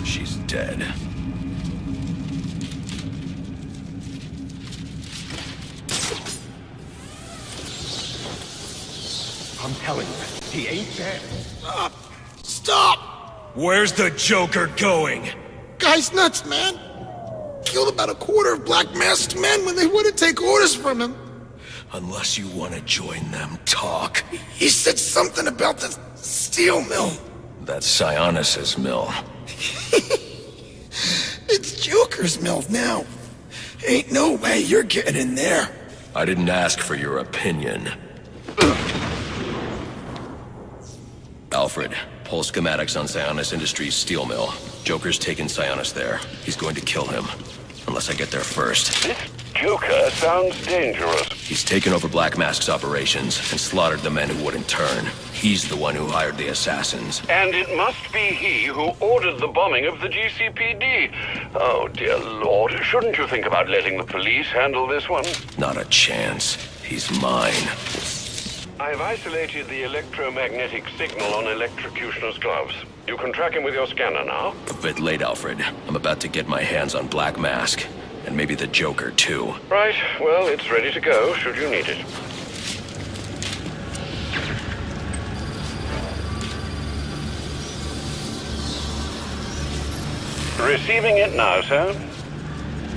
She's dead. I'm telling you, he ain't dead. Stop! Where's the Joker going? Guy's nuts, man. Killed about a quarter of Black Mask's men when they wouldn't take orders from him. Unless you want to join them, talk. He said something about the steel mill. That's Sionis's mill. It's Joker's mill now. Ain't no way you're getting in there. I didn't ask for your opinion. Alfred, pull schematics on Sionis Industries steel mill. Joker's taken Sionis there. He's going to kill him. Unless I get there first. This Joker sounds dangerous. He's taken over Black Mask's operations and slaughtered the men who wouldn't turn. He's the one who hired the assassins. And it must be he who ordered the bombing of the GCPD. Oh, dear Lord. Shouldn't you think about letting the police handle this one? Not a chance. He's mine. I've isolated the electromagnetic signal on Electrocutioner's gloves. You can track him with your scanner now. A bit late, Alfred. I'm about to get my hands on Black Mask. And maybe the Joker, too. Right. Well, it's ready to go, should you need it. Receiving it now, sir.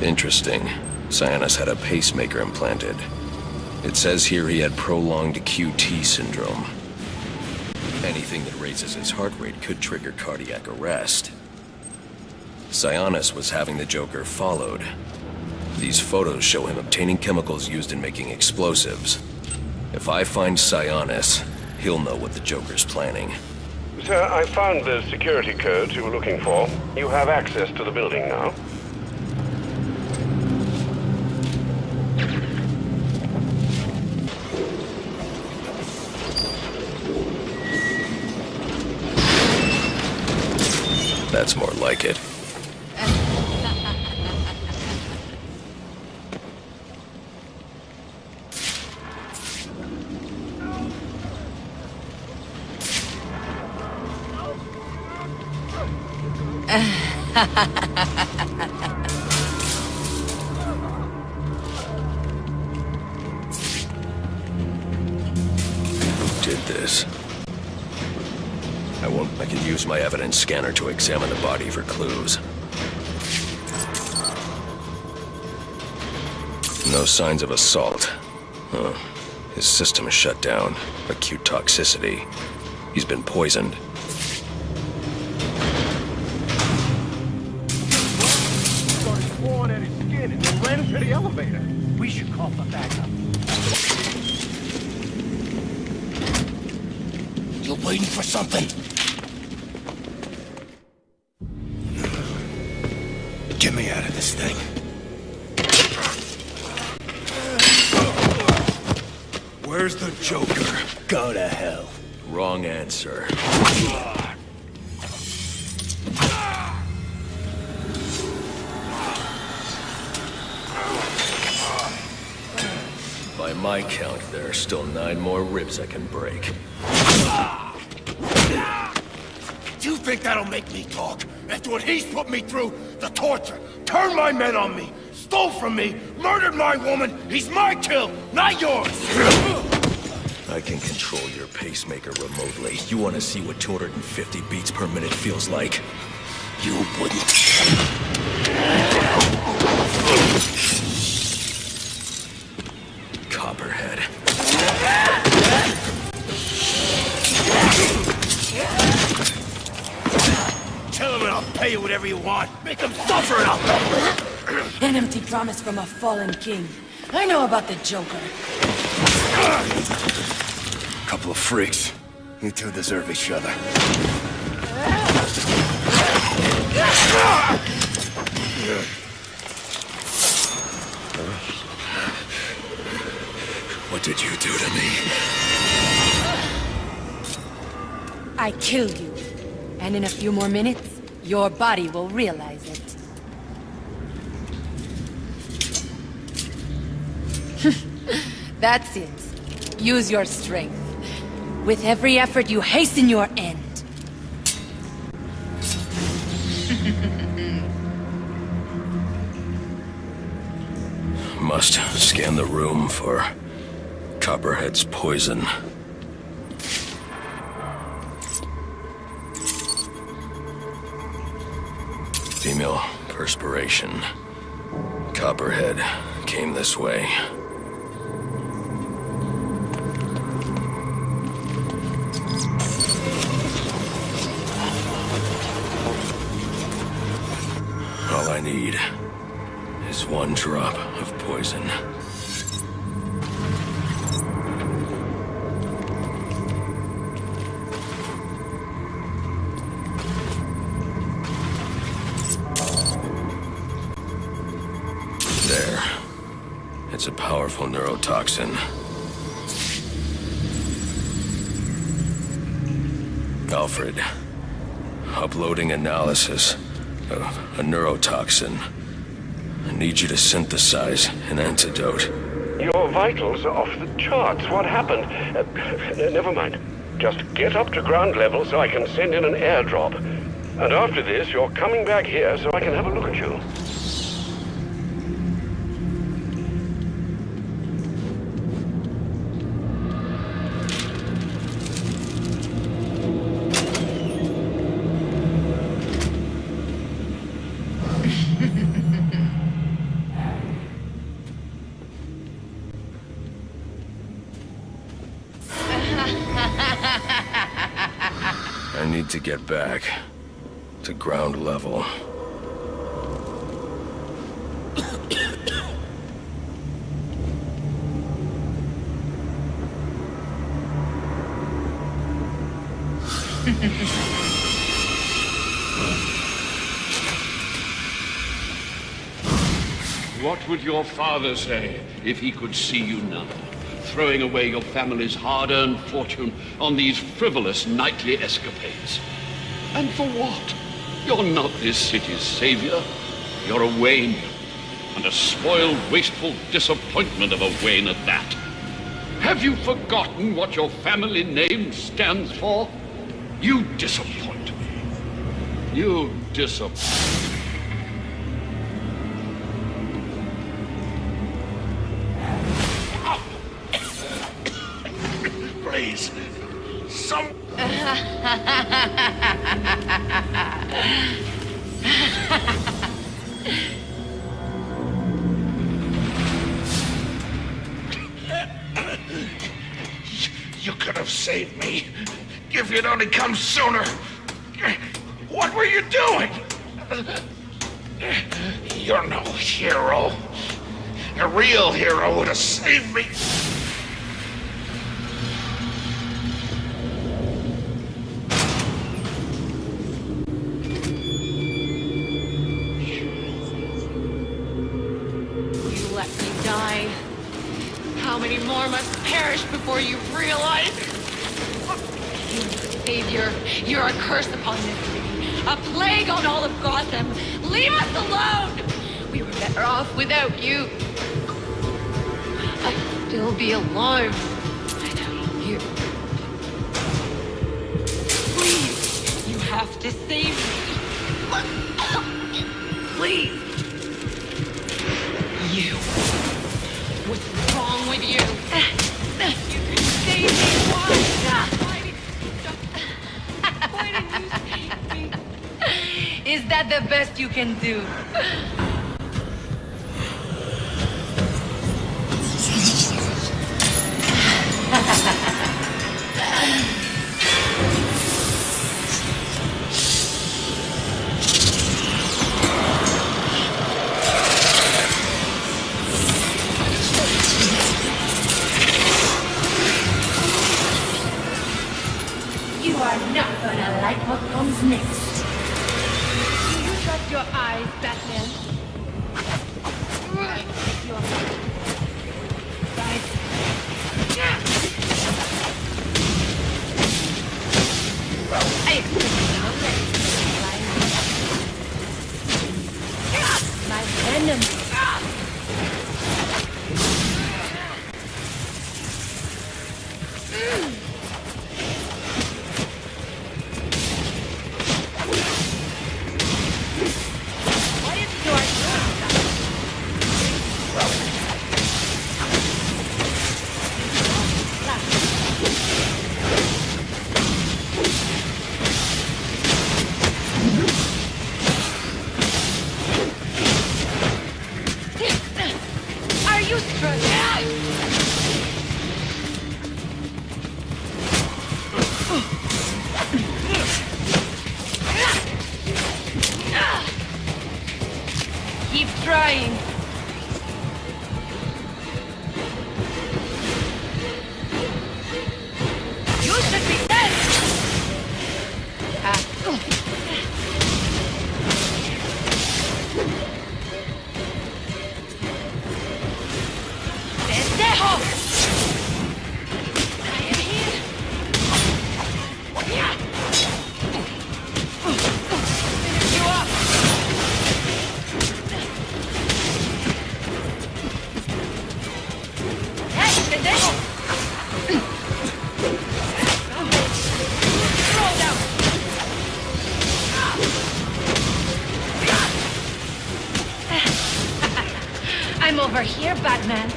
Interesting. Sionis had a pacemaker implanted. It says here he had prolonged QT syndrome. Anything that raises his heart rate could trigger cardiac arrest. Sionis was having the Joker followed. These photos show him obtaining chemicals used in making explosives. If I find Sionis, he'll know what the Joker's planning. Sir, I found the security codes you were looking for. You have access to the building now. That's more like it. Who did this? I can use my evidence scanner to examine the body for clues. No signs of assault. Huh. His system is shut down. Acute toxicity. He's been poisoned. Started clawing at his skin and then ran into the elevator. We should call for backup. You're waiting for something. Get me out of this thing. Where's the Joker? Go to hell. Wrong answer. By my count, there are still 9 more ribs I can break. Do you think that'll make me talk? After what he's put me through, the torture, turned my men on me, stole from me, murdered my woman, he's my kill, not yours! I can control your pacemaker remotely. You want to see what 250 beats per minute feels like? You wouldn't. Copperhead. Tell him and I'll pay you whatever you want. Make him suffer and I'll... An empty promise from a fallen king. I know about the Joker. Couple of freaks. You two deserve each other. What did you do to me? I killed you. And in a few more minutes, your body will realize it. That's it. Use your strength. With every effort, you hasten your end. Must scan the room for Copperhead's poison. Female perspiration. Copperhead came this way. All I need is 1 drop of poison. There. It's a powerful neurotoxin. Alfred, uploading analysis of a neurotoxin. I need you to synthesize an antidote. Your vitals are off the charts. What happened? Never mind. Just get up to ground level so I can send in an airdrop. And after this, you're coming back here so I can have a look at you. I need to get back to ground level. What would your father say if he could see you now, throwing away your family's hard-earned fortune on these frivolous nightly escapades? And for what? You're not this city's savior. You're a Wayne, and a spoiled, wasteful disappointment of a Wayne at that. Have you forgotten what your family name stands for? You disappoint me. You disappoint. Please. Some... You could have saved me. If you'd only come sooner. What were you doing? You're no hero. A real hero would have saved me. You let me die. How many more must perish before you realize? Savior, you're a curse upon this city, a plague on all of Gotham. Leave us alone! We were better off without you. I'd still be alive without you. Please, you have to save me. Please. You. What's wrong with you? You could save me. Why did you save me? Is that the best you can do? You are not gonna like what comes next. Do you trust your eyes, Batman? Your eyes. My venom. Keep trying. You should be dead. ¡Pendejo! I am here. Finish you up. Hey, pendejo! Roll down. I'm over here, Batman.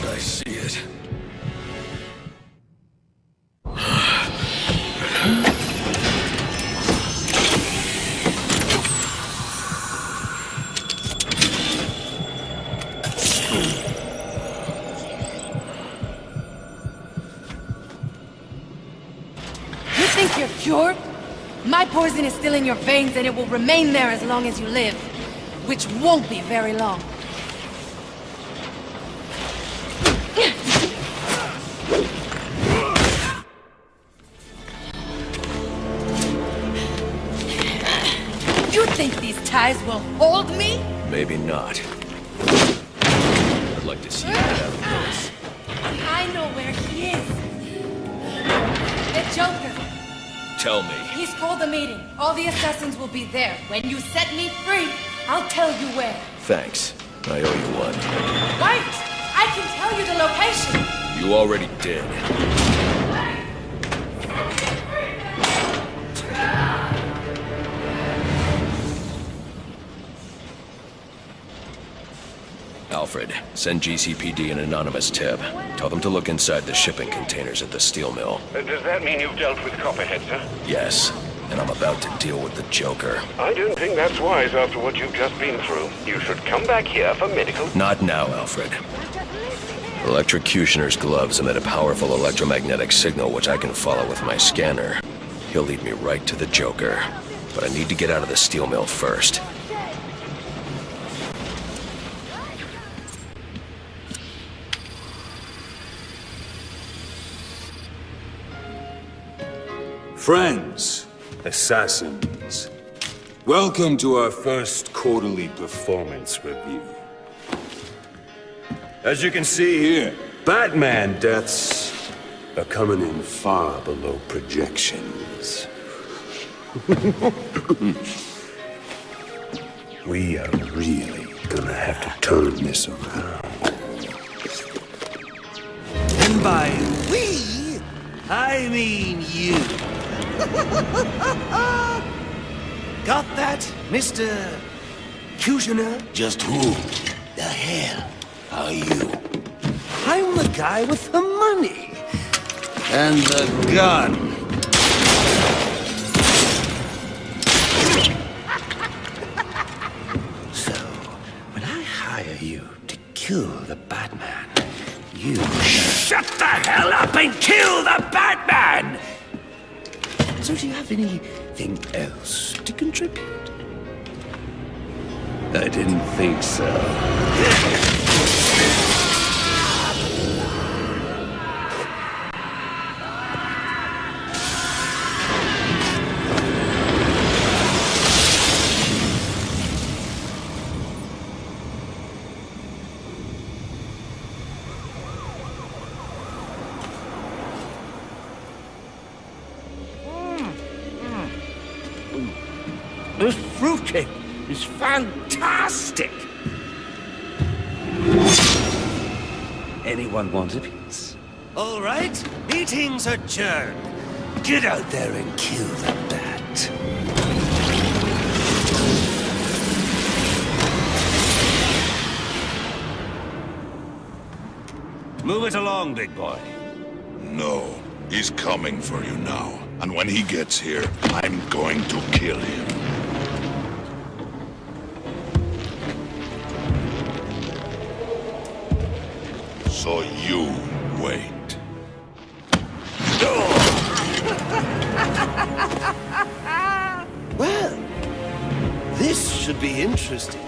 I see it. You think you're cured? My poison is still in your veins and it will remain there as long as you live. Which won't be very long. You think these ties will hold me? Maybe not. I'd like to see you get out of this. I know where he is. The Joker. Tell me. He's called a meeting. All the assassins will be there. When you set me free, I'll tell you where. Thanks. I owe you one. Wait! I can tell you the location. You already did. Alfred, send GCPD an anonymous tip. Tell them to look inside the shipping containers at the steel mill. Does that mean you've dealt with Copperhead, sir? Yes, and I'm about to deal with the Joker. I don't think that's wise after what you've just been through. You should come back here for medical... Not now, Alfred. Electrocutioner's gloves emit a powerful electromagnetic signal which I can follow with my scanner. He'll lead me right to the Joker. But I need to get out of the steel mill first. Friends, assassins, welcome to our first quarterly performance review. As you can see here, Batman deaths are coming in far below projections. We are really gonna have to turn this around. And by we, I mean you. Got that, Mr. Cutioner? Just who the hell are you? I'm the guy with the money. And the gun. So, when I hire you to kill the Batman, you shut the hell up and kill the Batman! So do you have anything else to contribute? I didn't think so. This fruitcake is fantastic! Anyone want a piece? All right, meeting's adjourned. Get out there and kill the bat. Move it along, big boy. No, he's coming for you now. And when he gets here, I'm going to kill him. So you wait. Well, this should be interesting.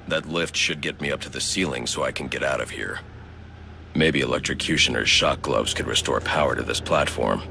That lift should get me up to the ceiling so I can get out of here. Maybe Electrocutioner's shock gloves could restore power to this platform.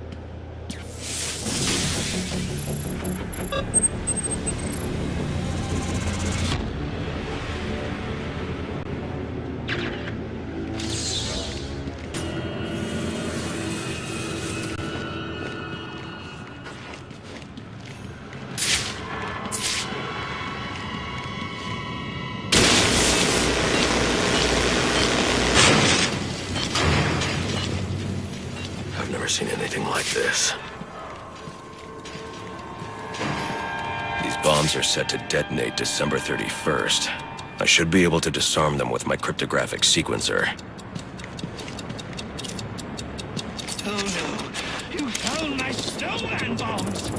Seen anything like this. These bombs are set to detonate December 31st. I should be able to disarm them with my cryptographic sequencer. Oh no! You found my snowman bombs!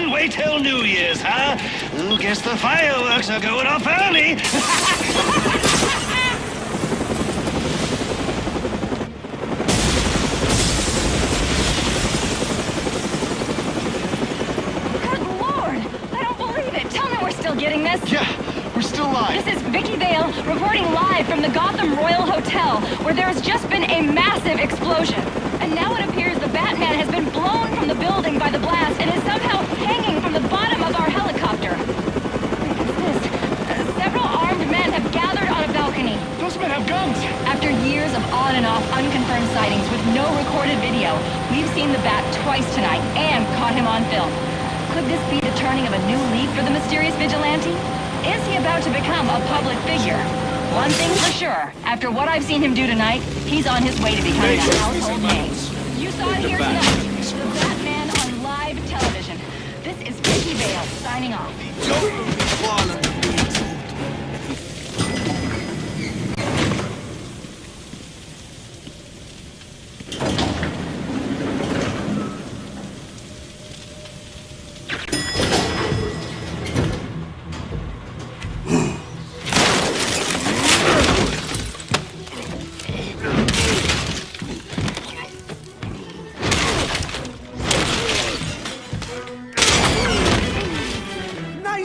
Wait till New Year's, huh? Oh, guess the fireworks are going off early. Good Lord! I don't believe it. Tell me we're still getting this. Yeah, we're still live. This is Vicky Vale reporting live from the Gotham Royal Hotel, where there has just been a massive explosion. And now it appears the Batman has been blown from the building by the blast and is somehow hanging from the bottom of our helicopter. What's this? Several armed men have gathered on a balcony. Those men have guns! After years of on and off unconfirmed sightings with no recorded video, we've seen the Bat twice tonight and caught him on film. Could this be the turning of a new leaf for the mysterious vigilante? Is he about to become a public figure? One thing's for sure. After what I've seen him do tonight, he's on his way to becoming a household name. You saw it here tonight. The Batman on live television. This is Vicky Vale signing off.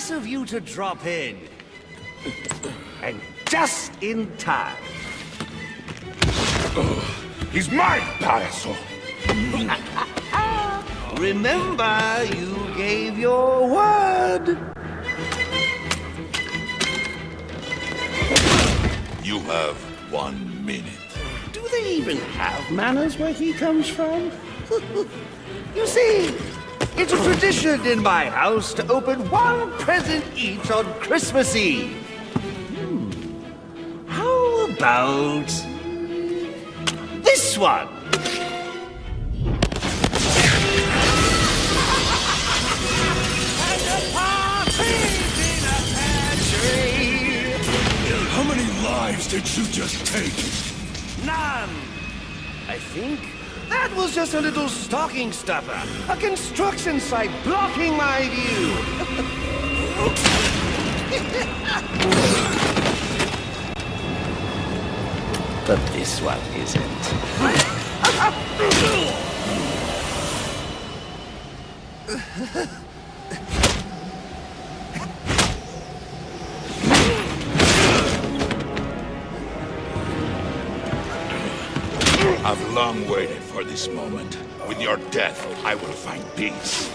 Of you to drop in. And just in time. He's mine, Payaso! Remember, you gave your word. You have 1 minute. Do they even have manners where he comes from? You see, it's a tradition in my house to open one present each on Christmas Eve. How about this one? How many lives did you just take? None. I think that was just a little stocking stuffer. A construction site blocking my view. But this one isn't. I've long waited for this moment. With your death, I will find peace.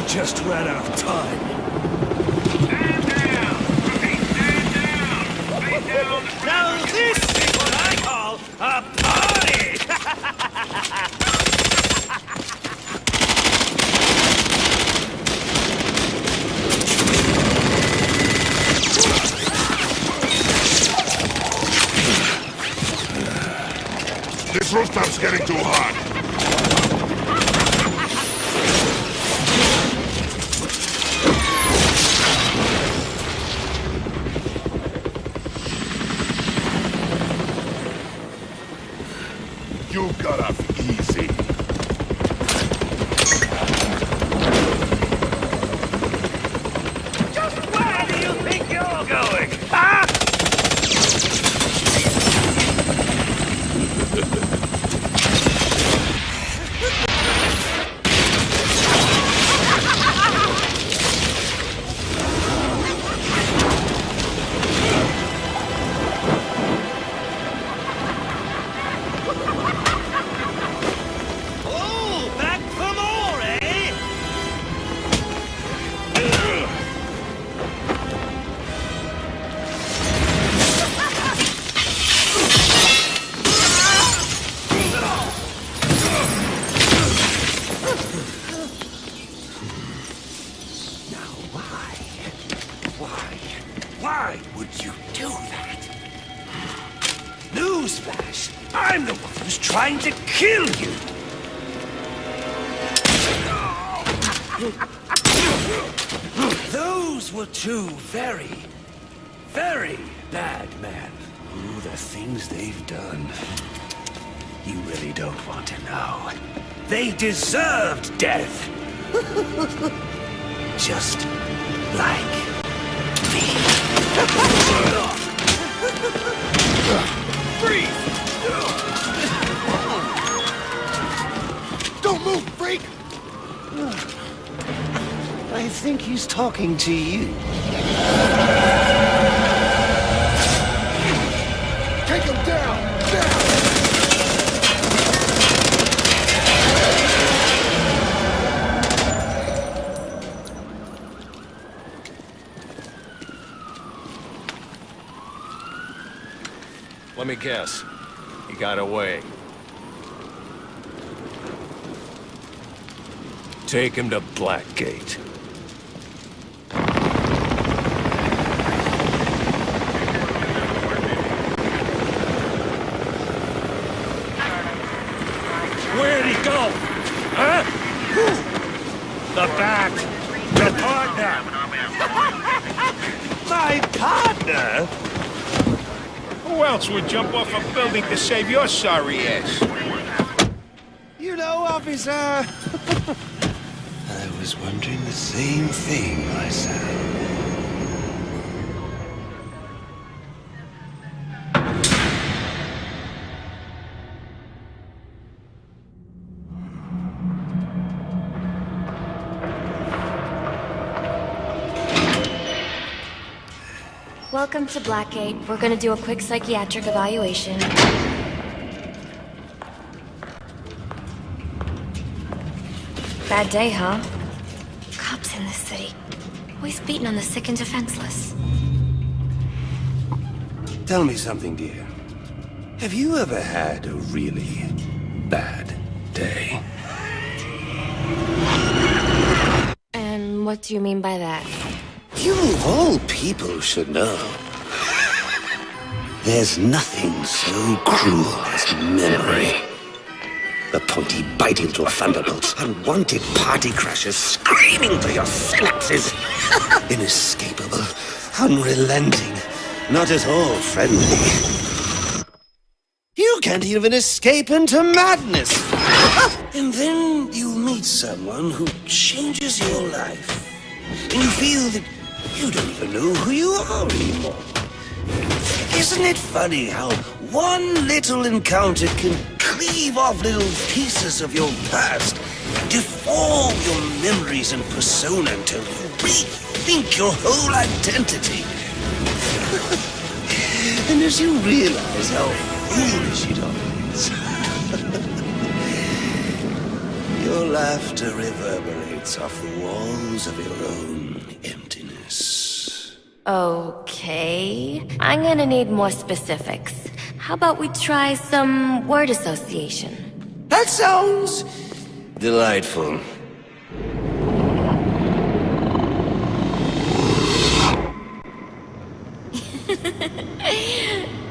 Just ran out of time. Now this is what I call a party! This rooftop's getting too hot. You got off easy. Just where do you think you're going? Huh? Why would you do that? Newsflash! I'm the one who's trying to kill you! Those were two very, very bad men. Ooh, the things they've done. You really don't want to know. They deserved death. Just like me. Freeze! Don't move, freak! I think he's talking to you. Take him down! Let me guess. He got away. Take him to Blэкгейт. Where'd he go? Huh? The back. Your partner. My partner? Who else would jump off a building to save your sorry ass? You know, officer. I was wondering the same thing myself. Welcome to Blэкгейт. We're gonna do a quick psychiatric evaluation. Bad day, huh? Cops in this city. Always beating on the sick and defenseless. Tell me something, dear. Have you ever had a really bad day? And what do you mean by that? You of all people should know. There's nothing so cruel as memory. The pointy, bitey little thunderbolts, unwanted party crashers screaming through your synapses. Inescapable, unrelenting, not at all friendly. You can't even escape into madness. And then you meet someone who changes your life. And you feel that you don't even know who you are anymore. Isn't it funny how one little encounter can cleave off little pieces of your past, deform your memories and persona until you rethink your whole identity? And as you realize how foolish it all is, your laughter reverberates off the walls of your own emptiness. Okay. I'm gonna need more specifics. How about we try some word association? That sounds delightful.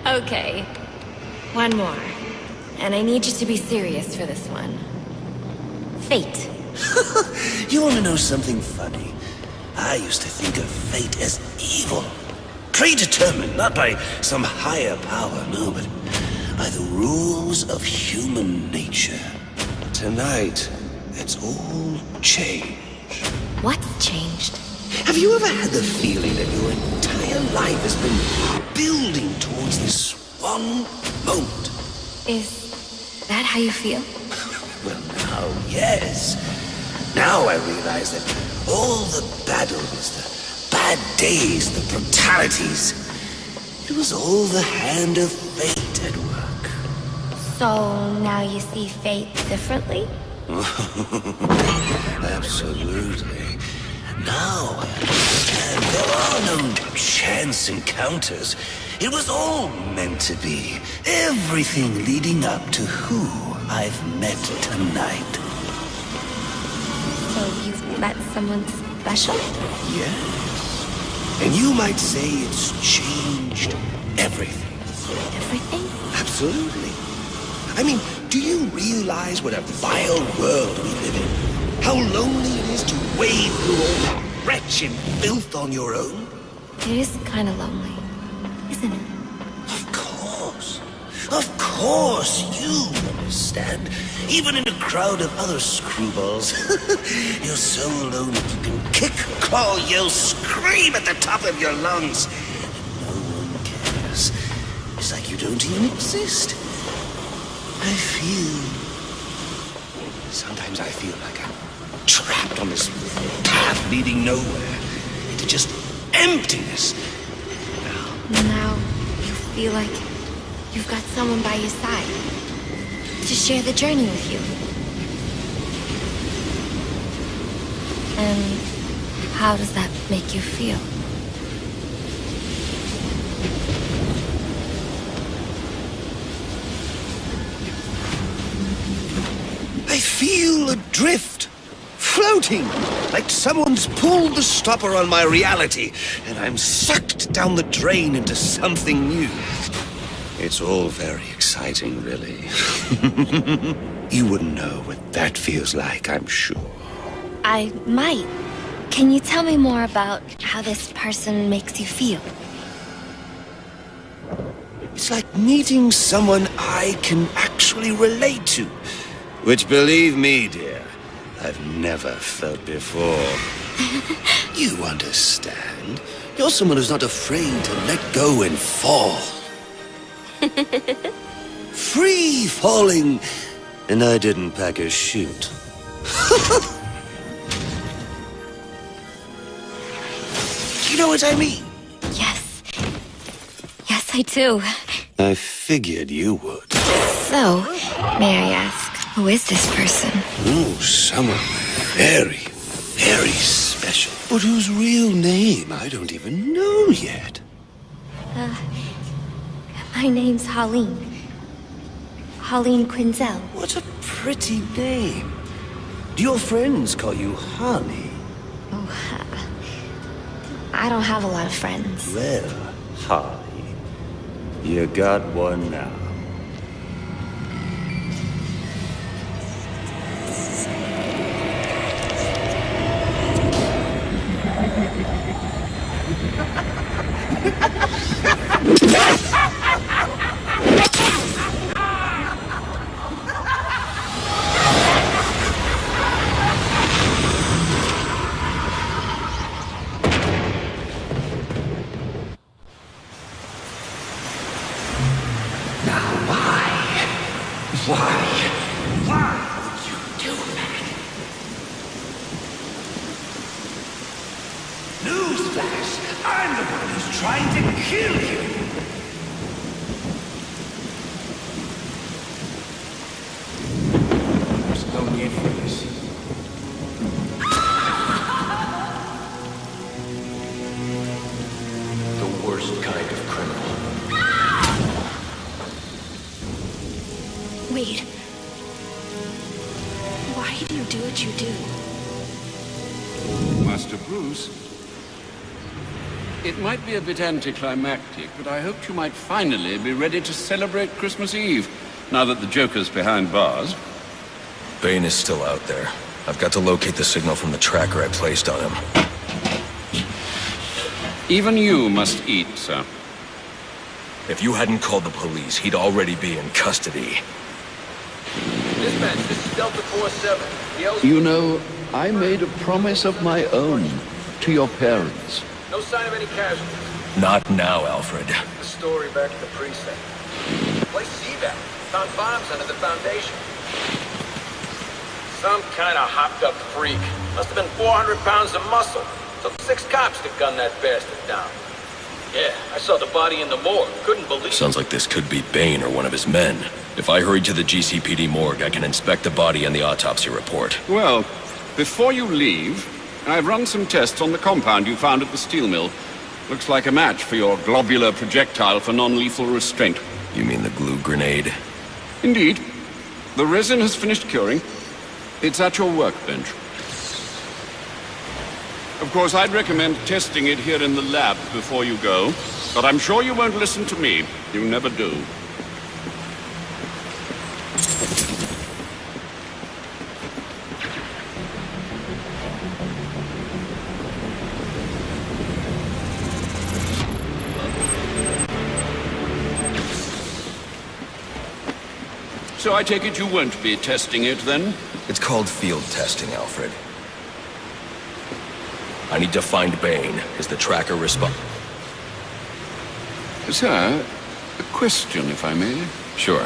Okay. One more. And I need you to be serious for this one. Fate. You want to know something funny? I used to think of fate as evil. Predetermined, not by some higher power, no, but by the rules of human nature. Tonight, it's all changed. What's changed? Have you ever had the feeling that your entire life has been building towards this one moment? Is that how you feel? Well, now, yes. Now I realize that all the battles, the bad days, the brutalities, it was all the hand of fate at work. So now you see fate differently? Absolutely. Now I understand there are no chance encounters. It was all meant to be. Everything leading up to who I've met tonight. So you've met someone special? Yes. And you might say it's changed everything. Everything? Absolutely. I mean, do you realize what a vile world we live in? How lonely it is to wade through all that wretch and filth on your own? It is kind of lonely, isn't it? Of course. Of course, you understand. Even in a crowd of other screwballs. You're so alone that you can kick, claw, yell, scream at the top of your lungs. And no one cares. It's like you don't even exist. Sometimes I feel like I'm trapped on this path leading nowhere. Into just emptiness. Now you feel like you've got someone by your side to share the journey with you. And how does that make you feel? I feel adrift, floating, like someone's pulled the stopper on my reality, and I'm sucked down the drain into something new. It's all very exciting, really. You wouldn't know what that feels like, I'm sure. I might. Can you tell me more about how this person makes you feel? It's like meeting someone I can actually relate to. Which, believe me, dear, I've never felt before. You understand. You're someone who's not afraid to let go and fall. Free falling. And I didn't pack a chute. You know what I mean? Yes. Yes, I do. I figured you would. So, may I ask, who is this person? Oh, someone very, very special. But whose real name I don't even know yet. My name's Holleen. Holleen Quinzel. What a pretty name. Do your friends call you Holly? Oh, I don't have a lot of friends. Well, Holly, you got one now. Wait. Why do you do what you do? Master Bruce, it might be a bit anticlimactic, but I hoped you might finally be ready to celebrate Christmas Eve, now that the Joker's behind bars. Bane is still out there. I've got to locate the signal from the tracker I placed on him. Even you must eat, sir. If you hadn't called the police, he'd already be in custody. Dispatch, this is Delta 47. You know, I made a promise of my own to your parents. No sign of any casualties. Not now, Alfred. The story back at the precinct. Place CVAC. Found bombs under the foundation. Some kind of hopped-up freak. Must have been 400 pounds of muscle. Took 6 cops to gun that bastard down. Yeah, I saw the body in the morgue. Couldn't believe it. Sounds like this could be Bane or one of his men. If I hurry to the GCPD morgue, I can inspect the body and the autopsy report. Well, before you leave, I've run some tests on the compound you found at the steel mill. Looks like a match for your globular projectile for non-lethal restraint. You mean the glue grenade? Indeed. The resin has finished curing. It's at your workbench. Of course, I'd recommend testing it here in the lab before you go, but I'm sure you won't listen to me. You never do. So I take it you won't be testing it, then? It's called field testing, Alfred. I need to find Bane. Is the tracker respond? Sir, a question, if I may. Sure.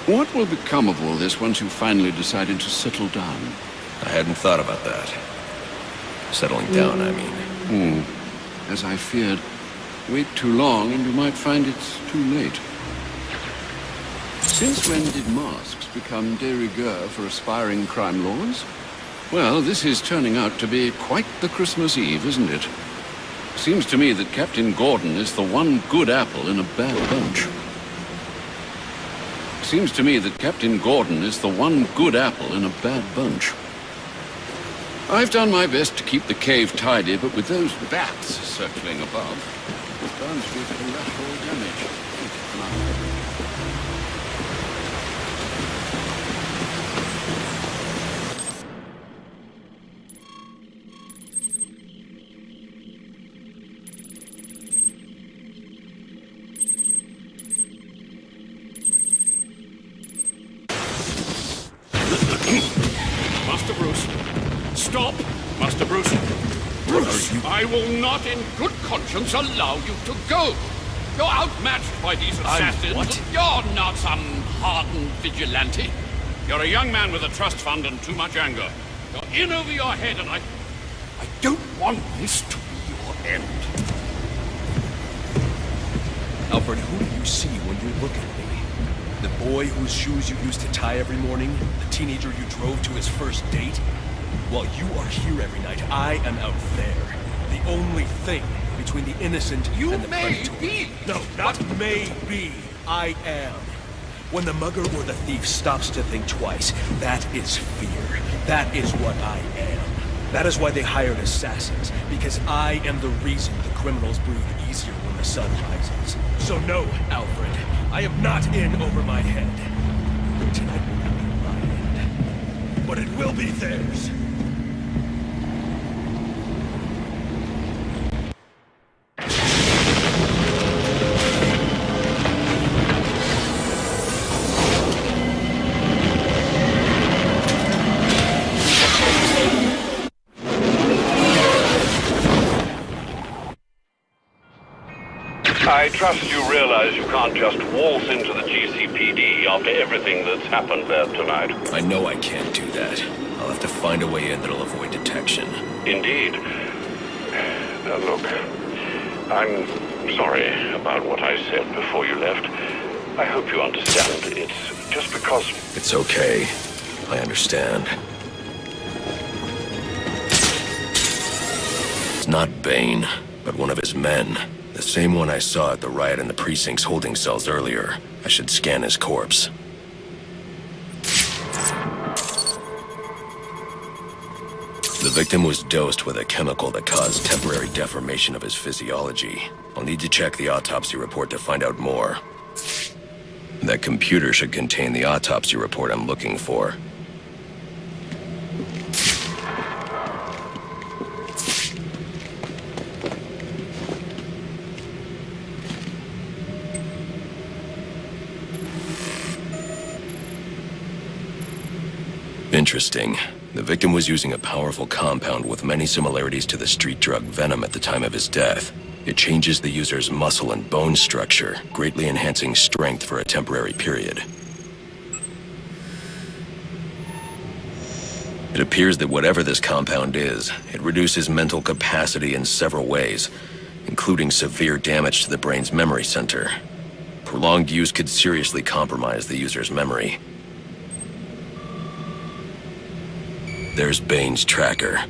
What will become of all this once you've finally decided to settle down? I hadn't thought about that. Settling down, I mean. As I feared. Wait too long and you might find it's too late. Since when did masks become de rigueur for aspiring crime lords? Well, this is turning out to be quite the Christmas Eve, isn't it? Seems to me that Captain Gordon is the one good apple in a bad bunch. Seems to me that Captain Gordon is the one good apple in a bad bunch. I've done my best to keep the cave tidy, but with those bats circling above, it's bound to be collateral damage. Master Bruce. Stop! Master Bruce. Bruce, I will not in good conscience allow you to go. You're outmatched by these assassins. What? You're not some hardened vigilante. You're a young man with a trust fund and too much anger. You're in over your head, and I don't want this to be your end. Alfred, who do you see when you look at me? The boy whose shoes you used to tie every morning? The teenager you drove to his first date? While you are here every night, I am out there. The only thing between the innocent and the predator. Be. No, not may be. I am. When the mugger or the thief stops to think twice, that is fear. That is what I am. That is why they hired assassins, because I am the reason the criminals breathe easier when the sun rises. So no, Alfred, I am not in over my head. Tonight will not be my end, but it will be theirs. I trust you realize you can't just waltz into the GCPD after everything that's happened there tonight. I know I can't do that. I'll have to find a way in that'll avoid detection. Indeed. Now look, I'm sorry about what I said before you left. I hope you understand. It's just because... It's okay. I understand. It's not Bane, but one of his men. The same one I saw at the riot in the precinct's holding cells earlier. I should scan his corpse. The victim was dosed with a chemical that caused temporary deformation of his physiology. I'll need to check the autopsy report to find out more. That computer should contain the autopsy report I'm looking for. Interesting. The victim was using a powerful compound with many similarities to the street drug Venom at the time of his death. It changes the user's muscle and bone structure, greatly enhancing strength for a temporary period. It appears that whatever this compound is, it reduces mental capacity in several ways, including severe damage to the brain's memory center. Prolonged use could seriously compromise the user's memory. There's Bane's tracker.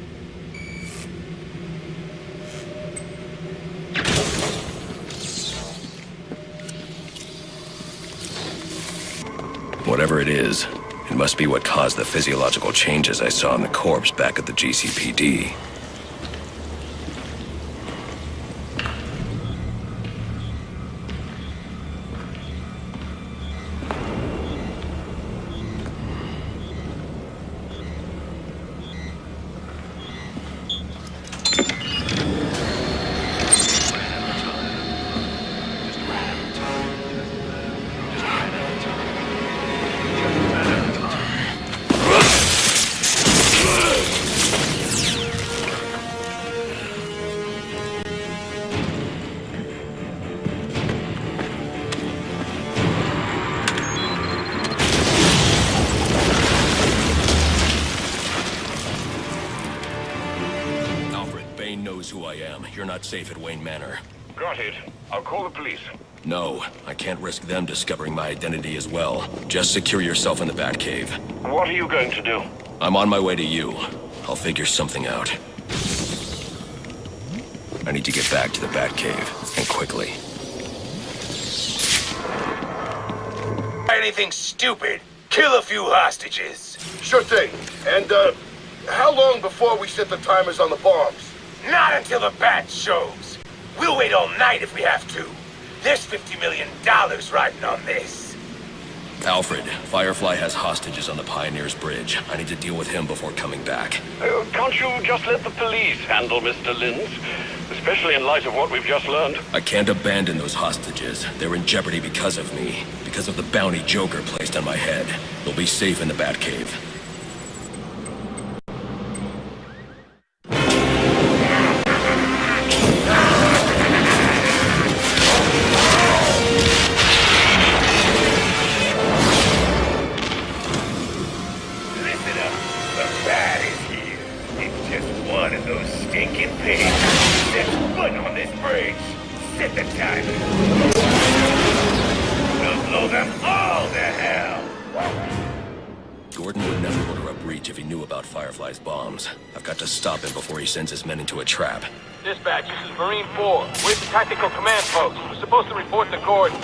Whatever it is, it must be what caused the physiological changes I saw in the corpse back at the GCPD. I am. You're not safe at Wayne Manor. Got it. I'll call the police. No, I can't risk them discovering my identity as well. Just secure yourself in the Batcave. What are you going to do? I'm on my way to you. I'll figure something out. I need to get back to the Batcave, and quickly. Anything stupid. Kill a few hostages. Sure thing. And, how long before we set the timers on the bombs? Not until the bat shows. We'll wait all night if we have to. There's $50 million riding on this. Alfred, Firefly has hostages on the Pioneers Bridge. I need to deal with him before coming back. Can't you just let the police handle Mr. Linz? Especially in light of what we've just learned. I can't abandon those hostages. They're in jeopardy because of me. Because of the bounty Joker placed on my head. They'll be safe in the Batcave. Listen up. The bat is here. It's just one of those stinking pigs. Set foot on this bridge. Set the timer. We'll blow them all to hell. Gordon would never order a breach if he knew about Firefly's bombs. I've got to stop him before he sends his men into a trap. Dispatch, this is Marine 4. We're at the Tactical Command Post. We're supposed to report to Gordon.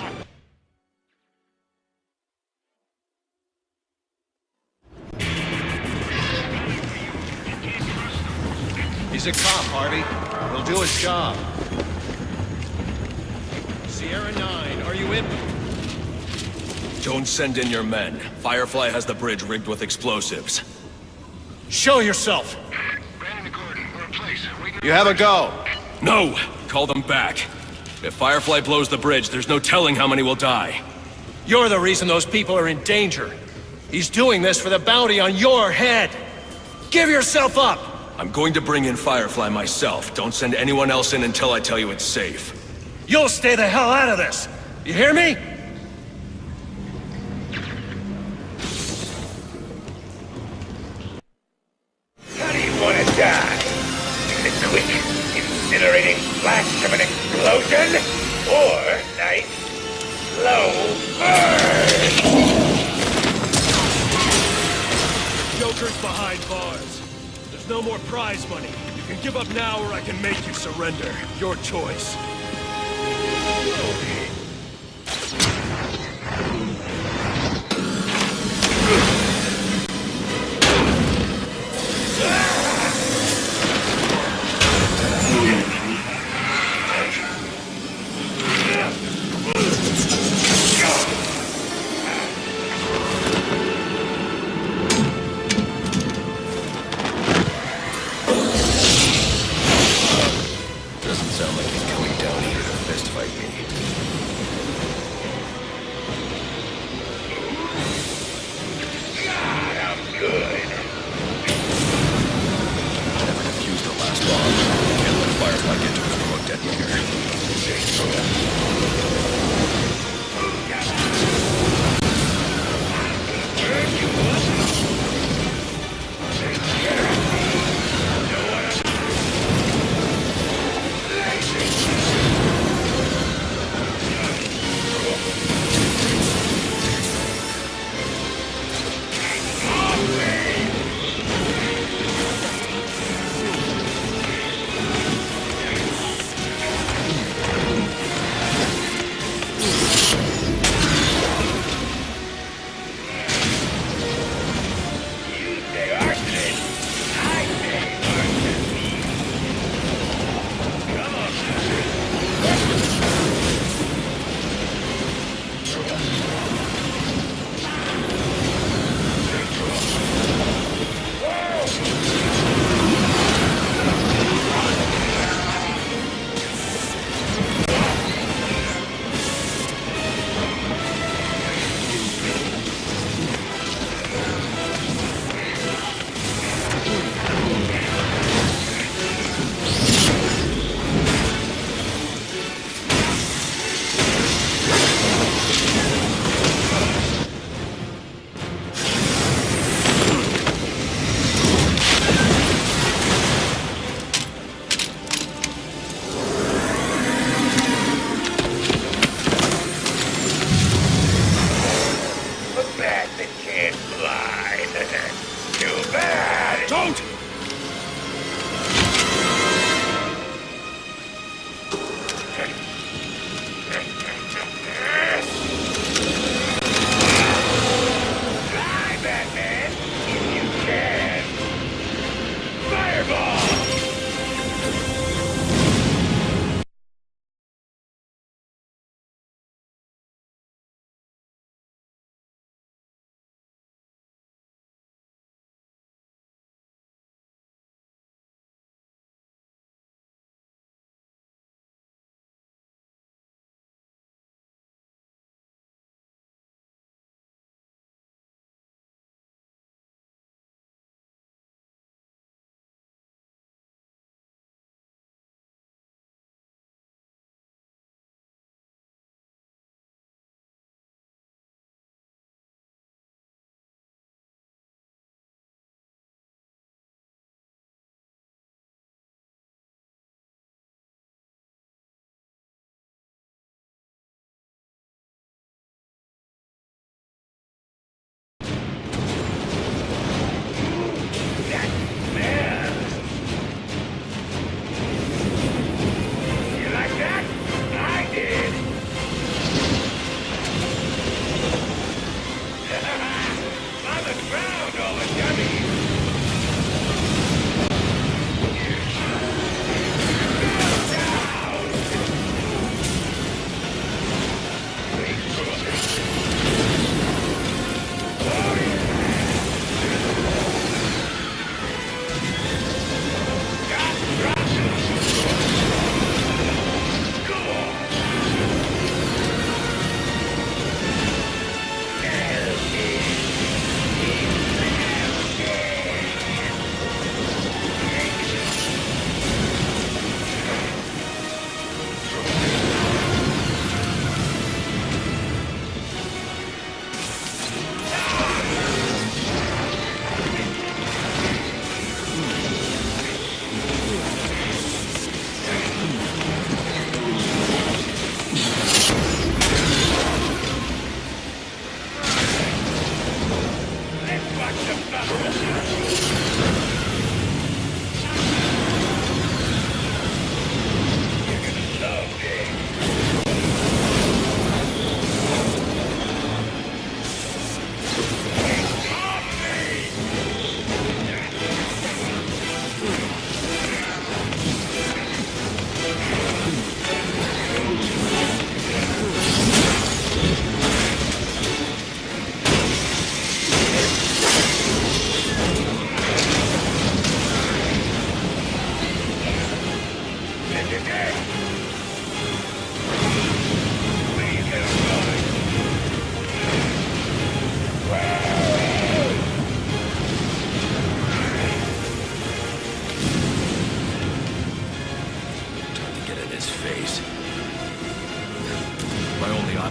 He's a cop, Harvey. He'll do his job. Sierra 9, are you in? Don't send in your men. Firefly has the bridge rigged with explosives. Show yourself! You have a go. No! Call them back. If Firefly blows the bridge, there's no telling how many will die. You're the reason those people are in danger. He's doing this for the bounty on your head. Give yourself up! I'm going to bring in Firefly myself. Don't send anyone else in until I tell you it's safe. You'll stay the hell out of this! You hear me? How do you want to die? In a quick, incinerating flash of an explosion? Or nice, slow burn? Joker's behind bars. There's no more prize money. You can give up now or I can make you surrender. Your choice. Doesn't sound like he's coming down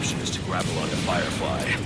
option is to grapple onto Firefly.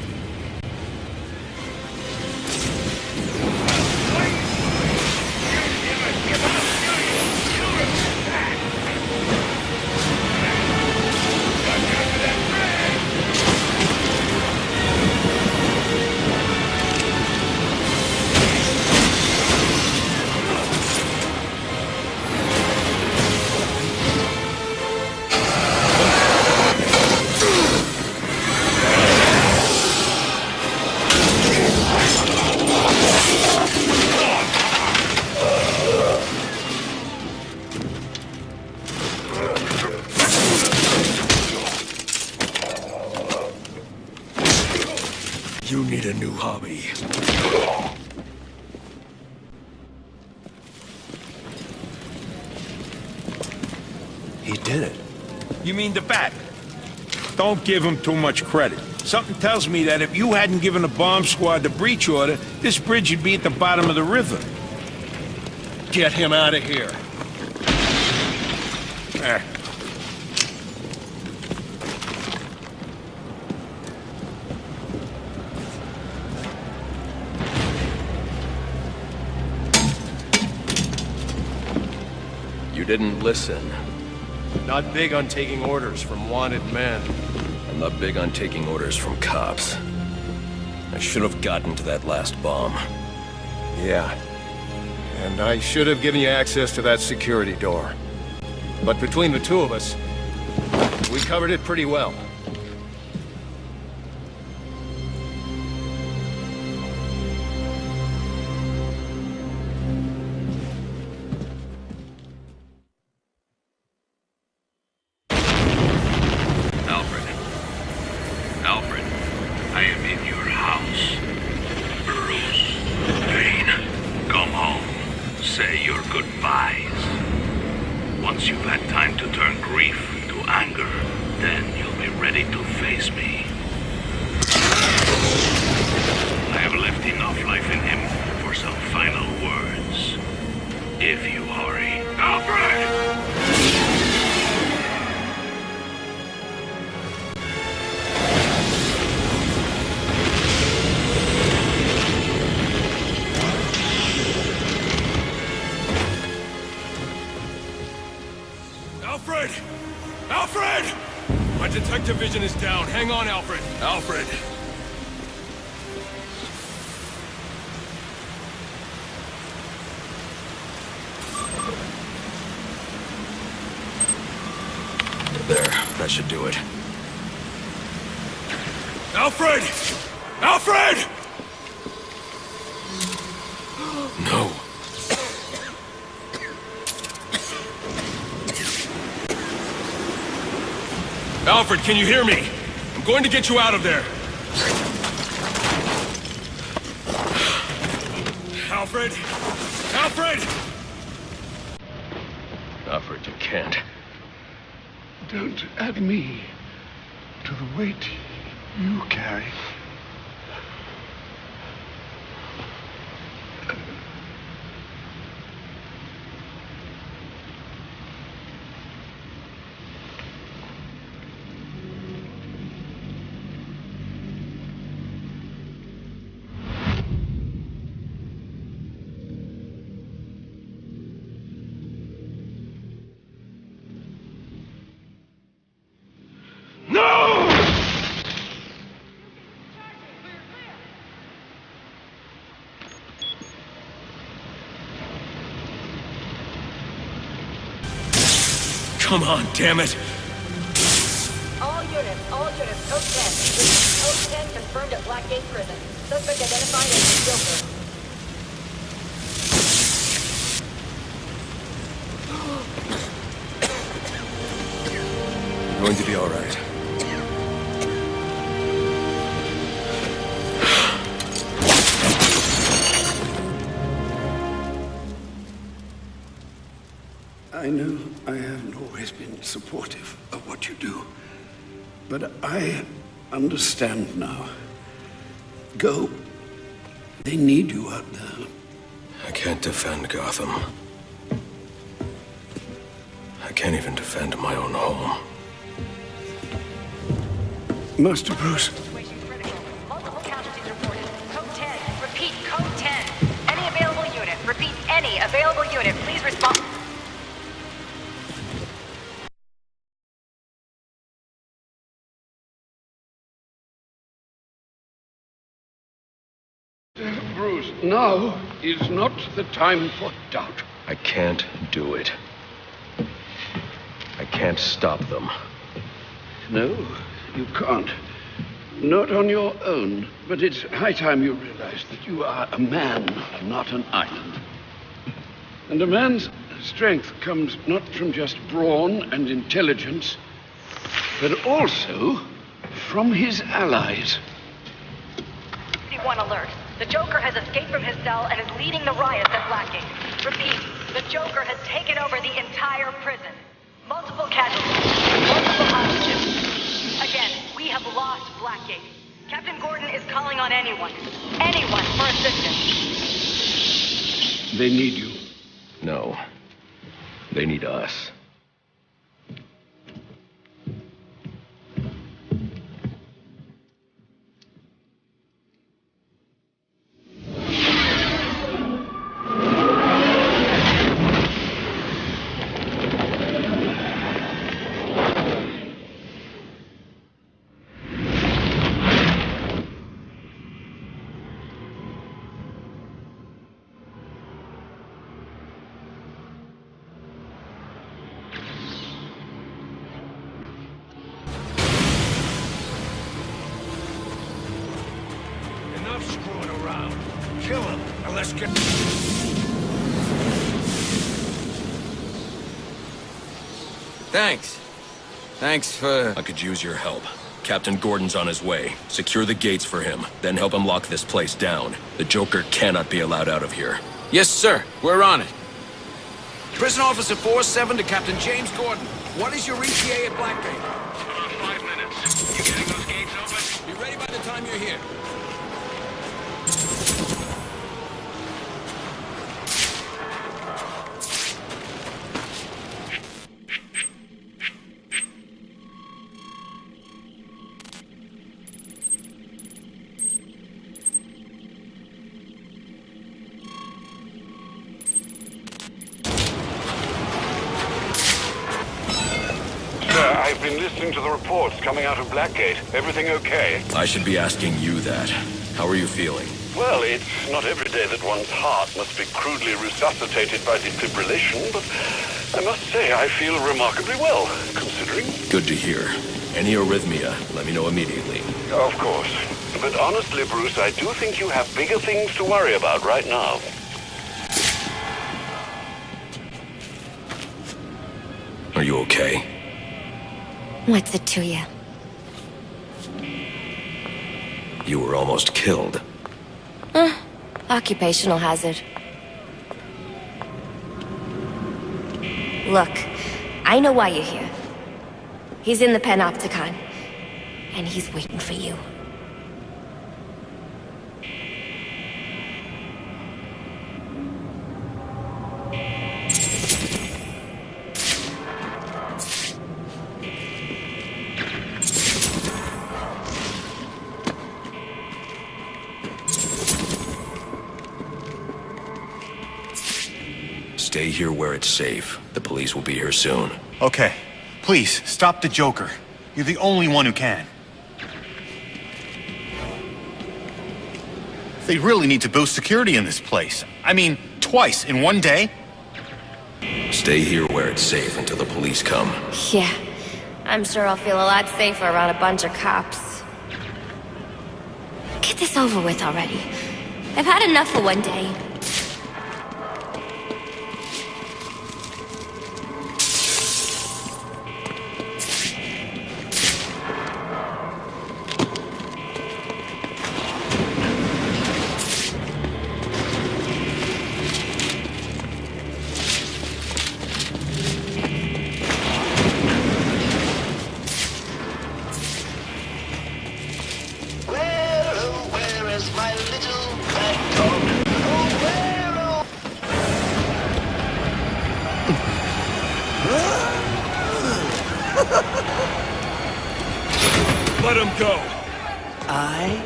You need a new hobby. He did it. You mean the Bat? Don't give him too much credit. Something tells me that if you hadn't given the bomb squad the breach order, this bridge would be at the bottom of the river. Get him out of here. You didn't listen. Not big on taking orders from wanted men. I'm not big on taking orders from cops. I should have gotten to that last bomb. Yeah. And I should have given you access to that security door. But between the two of us, we covered it pretty well. Detective vision is down. Hang on, Alfred. Alfred. There, that should do it. Alfred! Alfred! No. Alfred, can you hear me? I'm going to get you out of there. Alfred! Alfred! Alfred, you can't. Don't add me to the weight you carry. Come on, damn it! All units, code 10. This is code 10 confirmed at Blэкгейт prison. Suspect identified as Joker. You're going to be all right. I know I haven't always been supportive of what you do, but I understand now. Go. They need you out there. I can't defend Gotham. I can't even defend my own home. Master Bruce. Multiple casualties reported. Code 10. Repeat, code 10. Any available unit. Repeat, any available unit. Please respond. Bruce, now is not the time for doubt. I can't do it. I can't stop them. No, you can't. Not on your own. But it's high time you realize that you are a man, not an island. And a man's strength comes not from just brawn and intelligence, but also from his allies. 51 alert. The Joker has escaped from his cell and is leading the riots at Blackie. Repeat, the Joker has taken over the entire prison. Multiple casualties, multiple hostages. Again, we have lost Blackie. Captain Gordon is calling on anyone for assistance. They need you. No. They need us. Thanks. Thanks for... I could use your help. Captain Gordon's on his way. Secure the gates for him, then help him lock this place down. The Joker cannot be allowed out of here. Yes, sir. We're on it. Prison Officer 47 to Captain James Gordon. What is your ETA at Blackie? About 5 minutes. You getting those gates open? Be ready by the time you're here. I've been listening to the reports coming out of Blackie. Everything okay? I should be asking you that. How are you feeling? Well, it's not every day that one's heart must be crudely resuscitated by defibrillation, but I must say I feel remarkably well, considering. Good to hear. Any arrhythmia, let me know immediately. Of course. But honestly, Bruce, I do think you have bigger things to worry about right now. Are you okay? What's it to you? You were almost killed. Occupational hazard. Look, I know why you're here. He's in the Panopticon, and he's waiting for you. Stay here where it's safe. The police will be here soon. Okay. Please, stop the Joker. You're the only one who can. They really need to boost security in this place. I mean, twice in one day? Stay here where it's safe until the police come. Yeah, I'm sure I'll feel a lot safer around a bunch of cops. Get this over with already. I've had enough for one day. Where, oh, where is my little black dog? Oh, where Let him go. I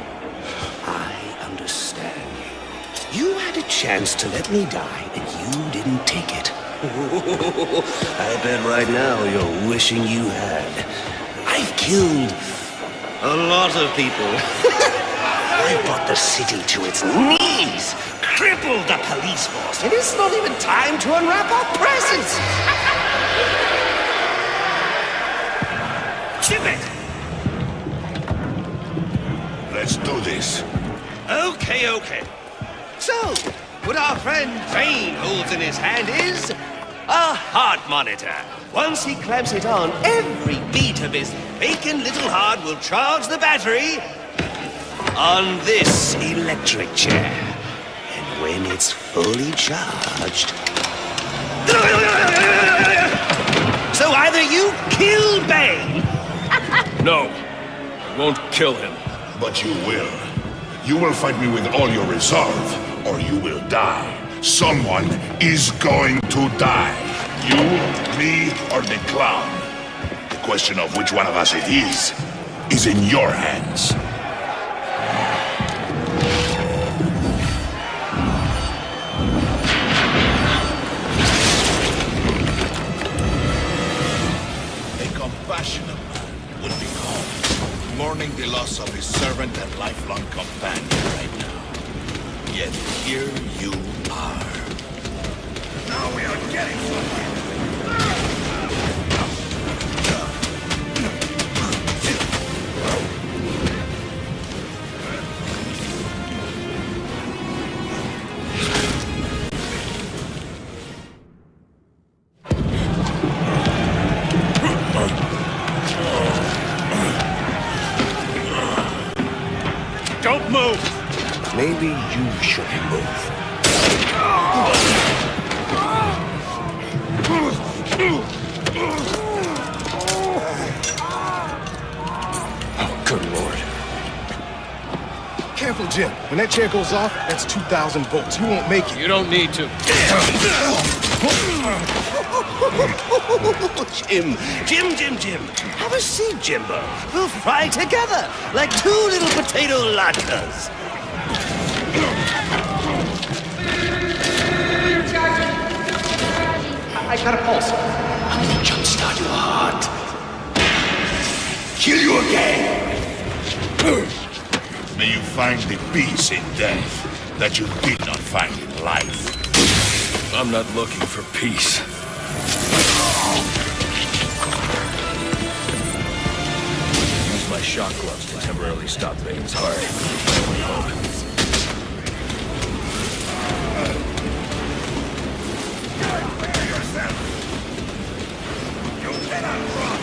understand you. You had a chance to let me die, and you didn't take it. I bet right now you're wishing you had. I've killed a lot of people. I brought the city to its knees, crippled the police force, and it's not even time to unwrap our presents. Chip it! Let's do this. Okay. So, what our friend Bane holds in his hand is a heart monitor. Once he clamps it on, every beat of his bacon little heart will charge the battery on this electric chair. And when it's fully charged... So either you kill Bane... No, I won't kill him. But you will. You will fight me with all your resolve, or you will die. Someone is going to die. You, me, or the clown. The question of which one of us it is in your hands. A compassionate man would be home, mourning the loss of his servant and lifelong companion right now. Yet here you are. Now we are getting somewhere. Don't move! Maybe you should move. Oh, good lord. Careful, Jim. When that chair goes off, that's 2,000 volts. You won't make it. You don't need to. Jim. Have a seat, Jimbo. We'll fry together like two little potato latkes. I got a pulse. I'm gonna jumpstart your heart. Kill you again. May you find the peace in death that you did not find in life. I'm not looking for peace. Use my shock gloves to temporarily stop Bane's heart. You cannot run.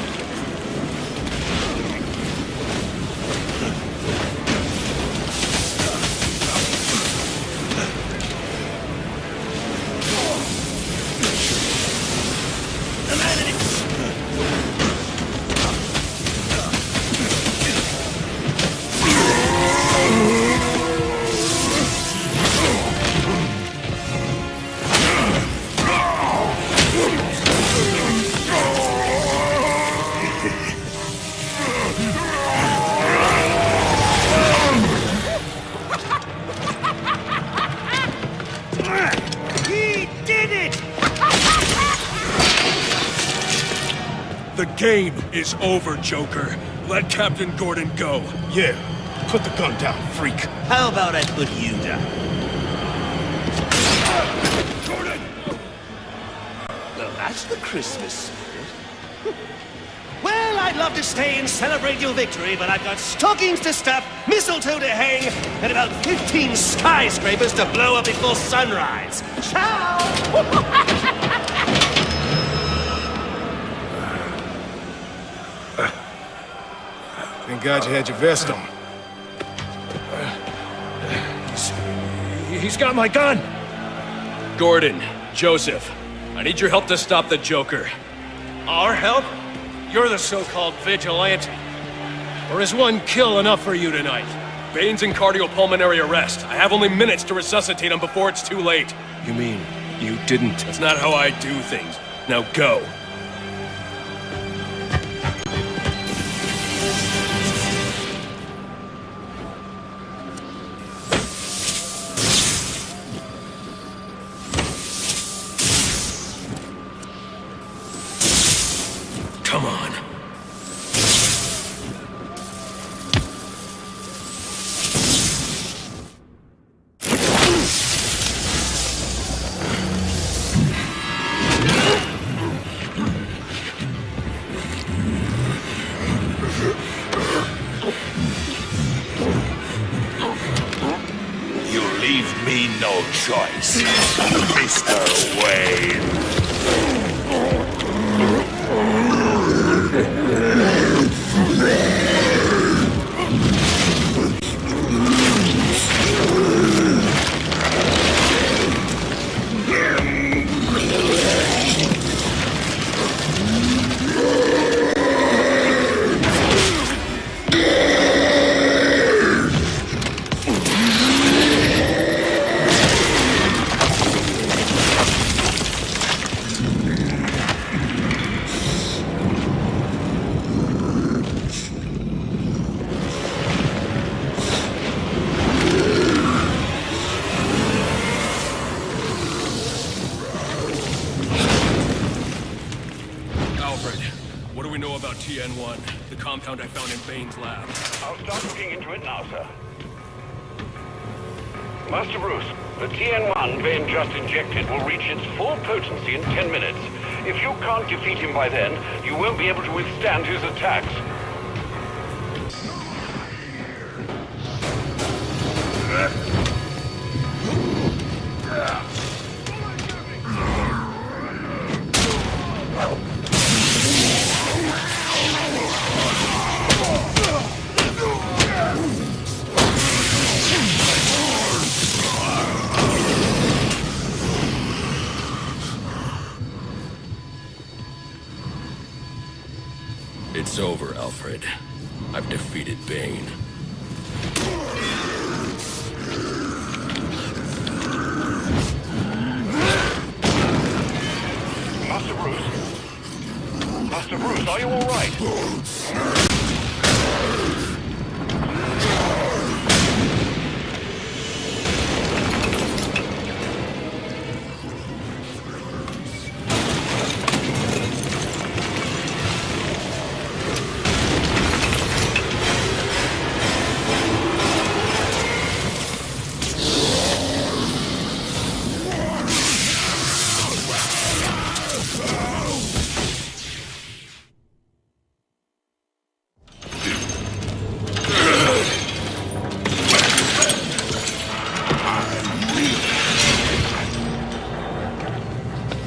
The game is over, Joker. Let Captain Gordon go. Yeah. Put the gun down, freak. How about I put you down? Gordon! Well, that's the Christmas spirit. Well, I'd love to stay and celebrate your victory, but I've got stockings to stuff, mistletoe to hang, and about 15 skyscrapers to blow up before sunrise. Ciao! Thank God you had your vest on. He's got my gun! Gordon, Joseph, I need your help to stop the Joker. Our help? You're the so-called vigilante. Or is one kill enough for you tonight? Bane's in cardiopulmonary arrest. I have only minutes to resuscitate him before it's too late. You mean you didn't? That's not how I do things. Now go. leave me no choice, Mr. Wayne. TN1, the compound I found in Bane's lab. I'll start looking into it now, sir. Master Bruce, the TN1 Bane just injected will reach its full potency in 10 minutes. If you can't defeat him by then, you won't be able to withstand his attacks. It's over, Alfred. I've defeated Bane. Master Bruce, are you all right?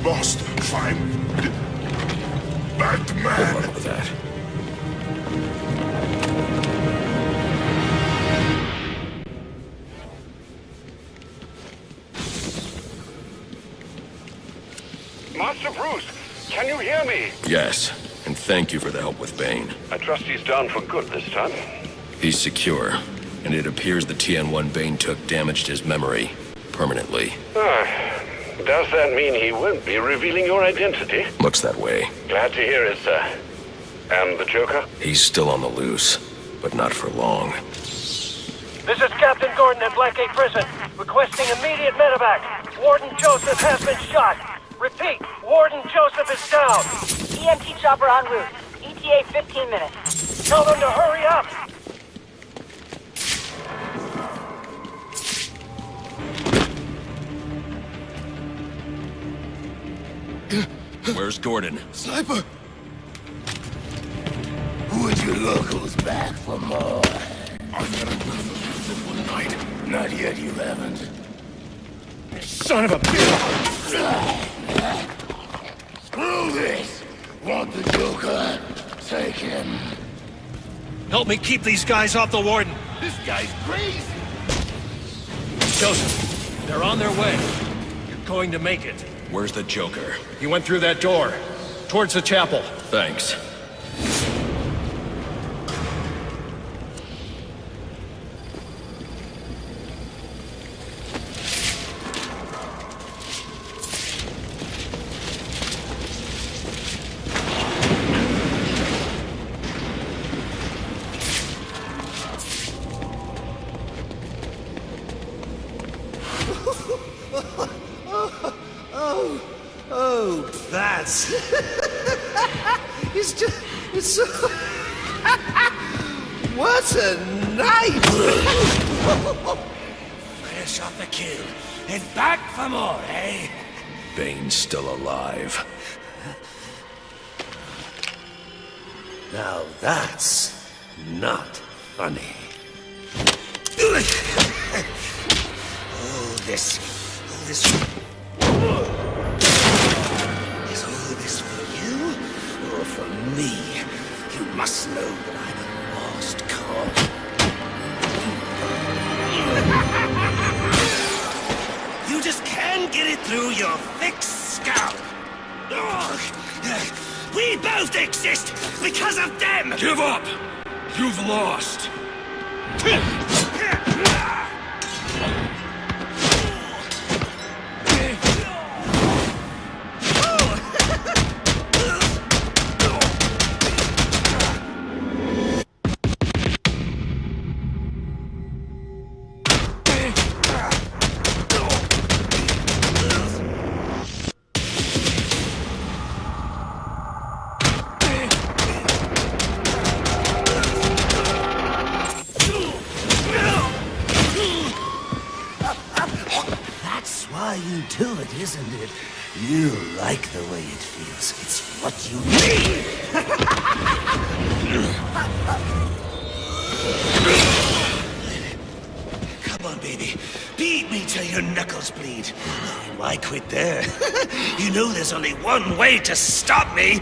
Must find Batman. What was that? Master Bruce, can you hear me? Yes, and thank you for the help with Bane. I trust he's down for good this time. He's secure, and it appears the TN1 Bane took damaged his memory permanently. Does that mean he won't be revealing your identity? Looks that way. Glad to hear it, sir. And the Joker? He's still on the loose, but not for long. This is Captain Gordon at Blackie Prison, requesting immediate medevac. Warden Joseph has been shot. Repeat, Warden Joseph is down. EMT chopper en route. ETA 15 minutes. Tell them to hurry up. Where's Gordon? Sniper! Would you locals back for more? I've had enough of you one night. Not yet, you haven't. Son of a bitch! Screw this! Want the Joker? Take him. Help me keep these guys off the warden. This guy's crazy! Joseph, they're on their way. You're going to make it. Where's the Joker? He went through that door. Towards the chapel. Thanks. That's... it's so... What a night! Fresh off the kill, and back for more, eh? Bane's still alive. Now that's not funny. this? All this... Is all this for you? Or for me? You must know that I'm a lost cause. You just can't get it through your thick scalp. Ugh. We both exist because of them! Give up! You've lost! You do it, isn't it? You like the way it feels. It's what you need! Come on, baby. Beat me till your knuckles bleed. Why quit there? You know there's only one way to stop me!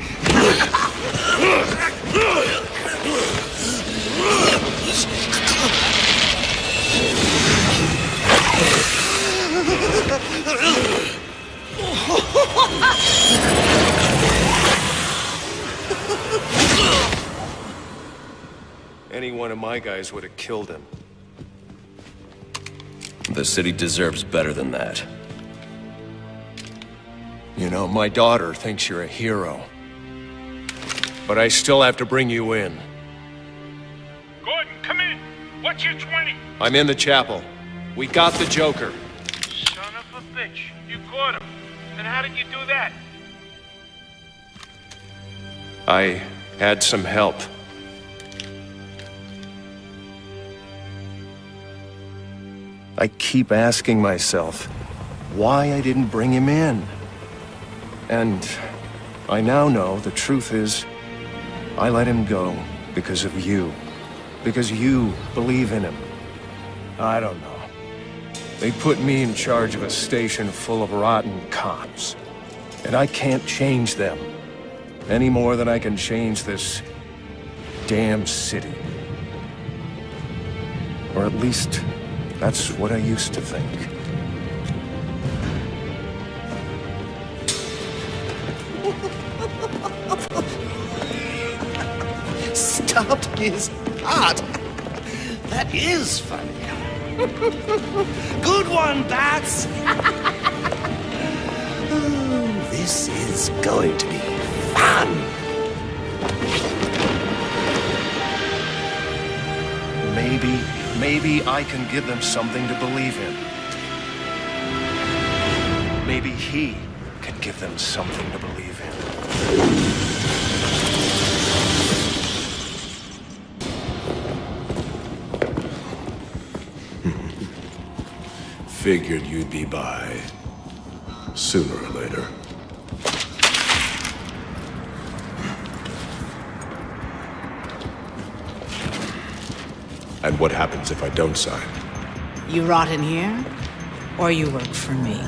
Any one of my guys would have killed him. The city deserves better than that. You know, my daughter thinks you're a hero. But I still have to bring you in. Gordon, come in. What's your 20? I'm in the chapel. We got the Joker. Son of a bitch. You caught him. And how did you do that? I had some help. I keep asking myself why I didn't bring him in. And I now know the truth is I let him go because of you. Because you believe in him. I don't know. They put me in charge of a station full of rotten cops. And I can't change them. Any more than I can change this damn city. Or at least, that's what I used to think. Stopped his heart. That is funny. Good one, Bats. Oh, this is going to be fun. Maybe I can give them something to believe in. Maybe he can give them something to believe in. Figured you'd be by sooner or later. And what happens if I don't sign? You rot in here, or you work for me?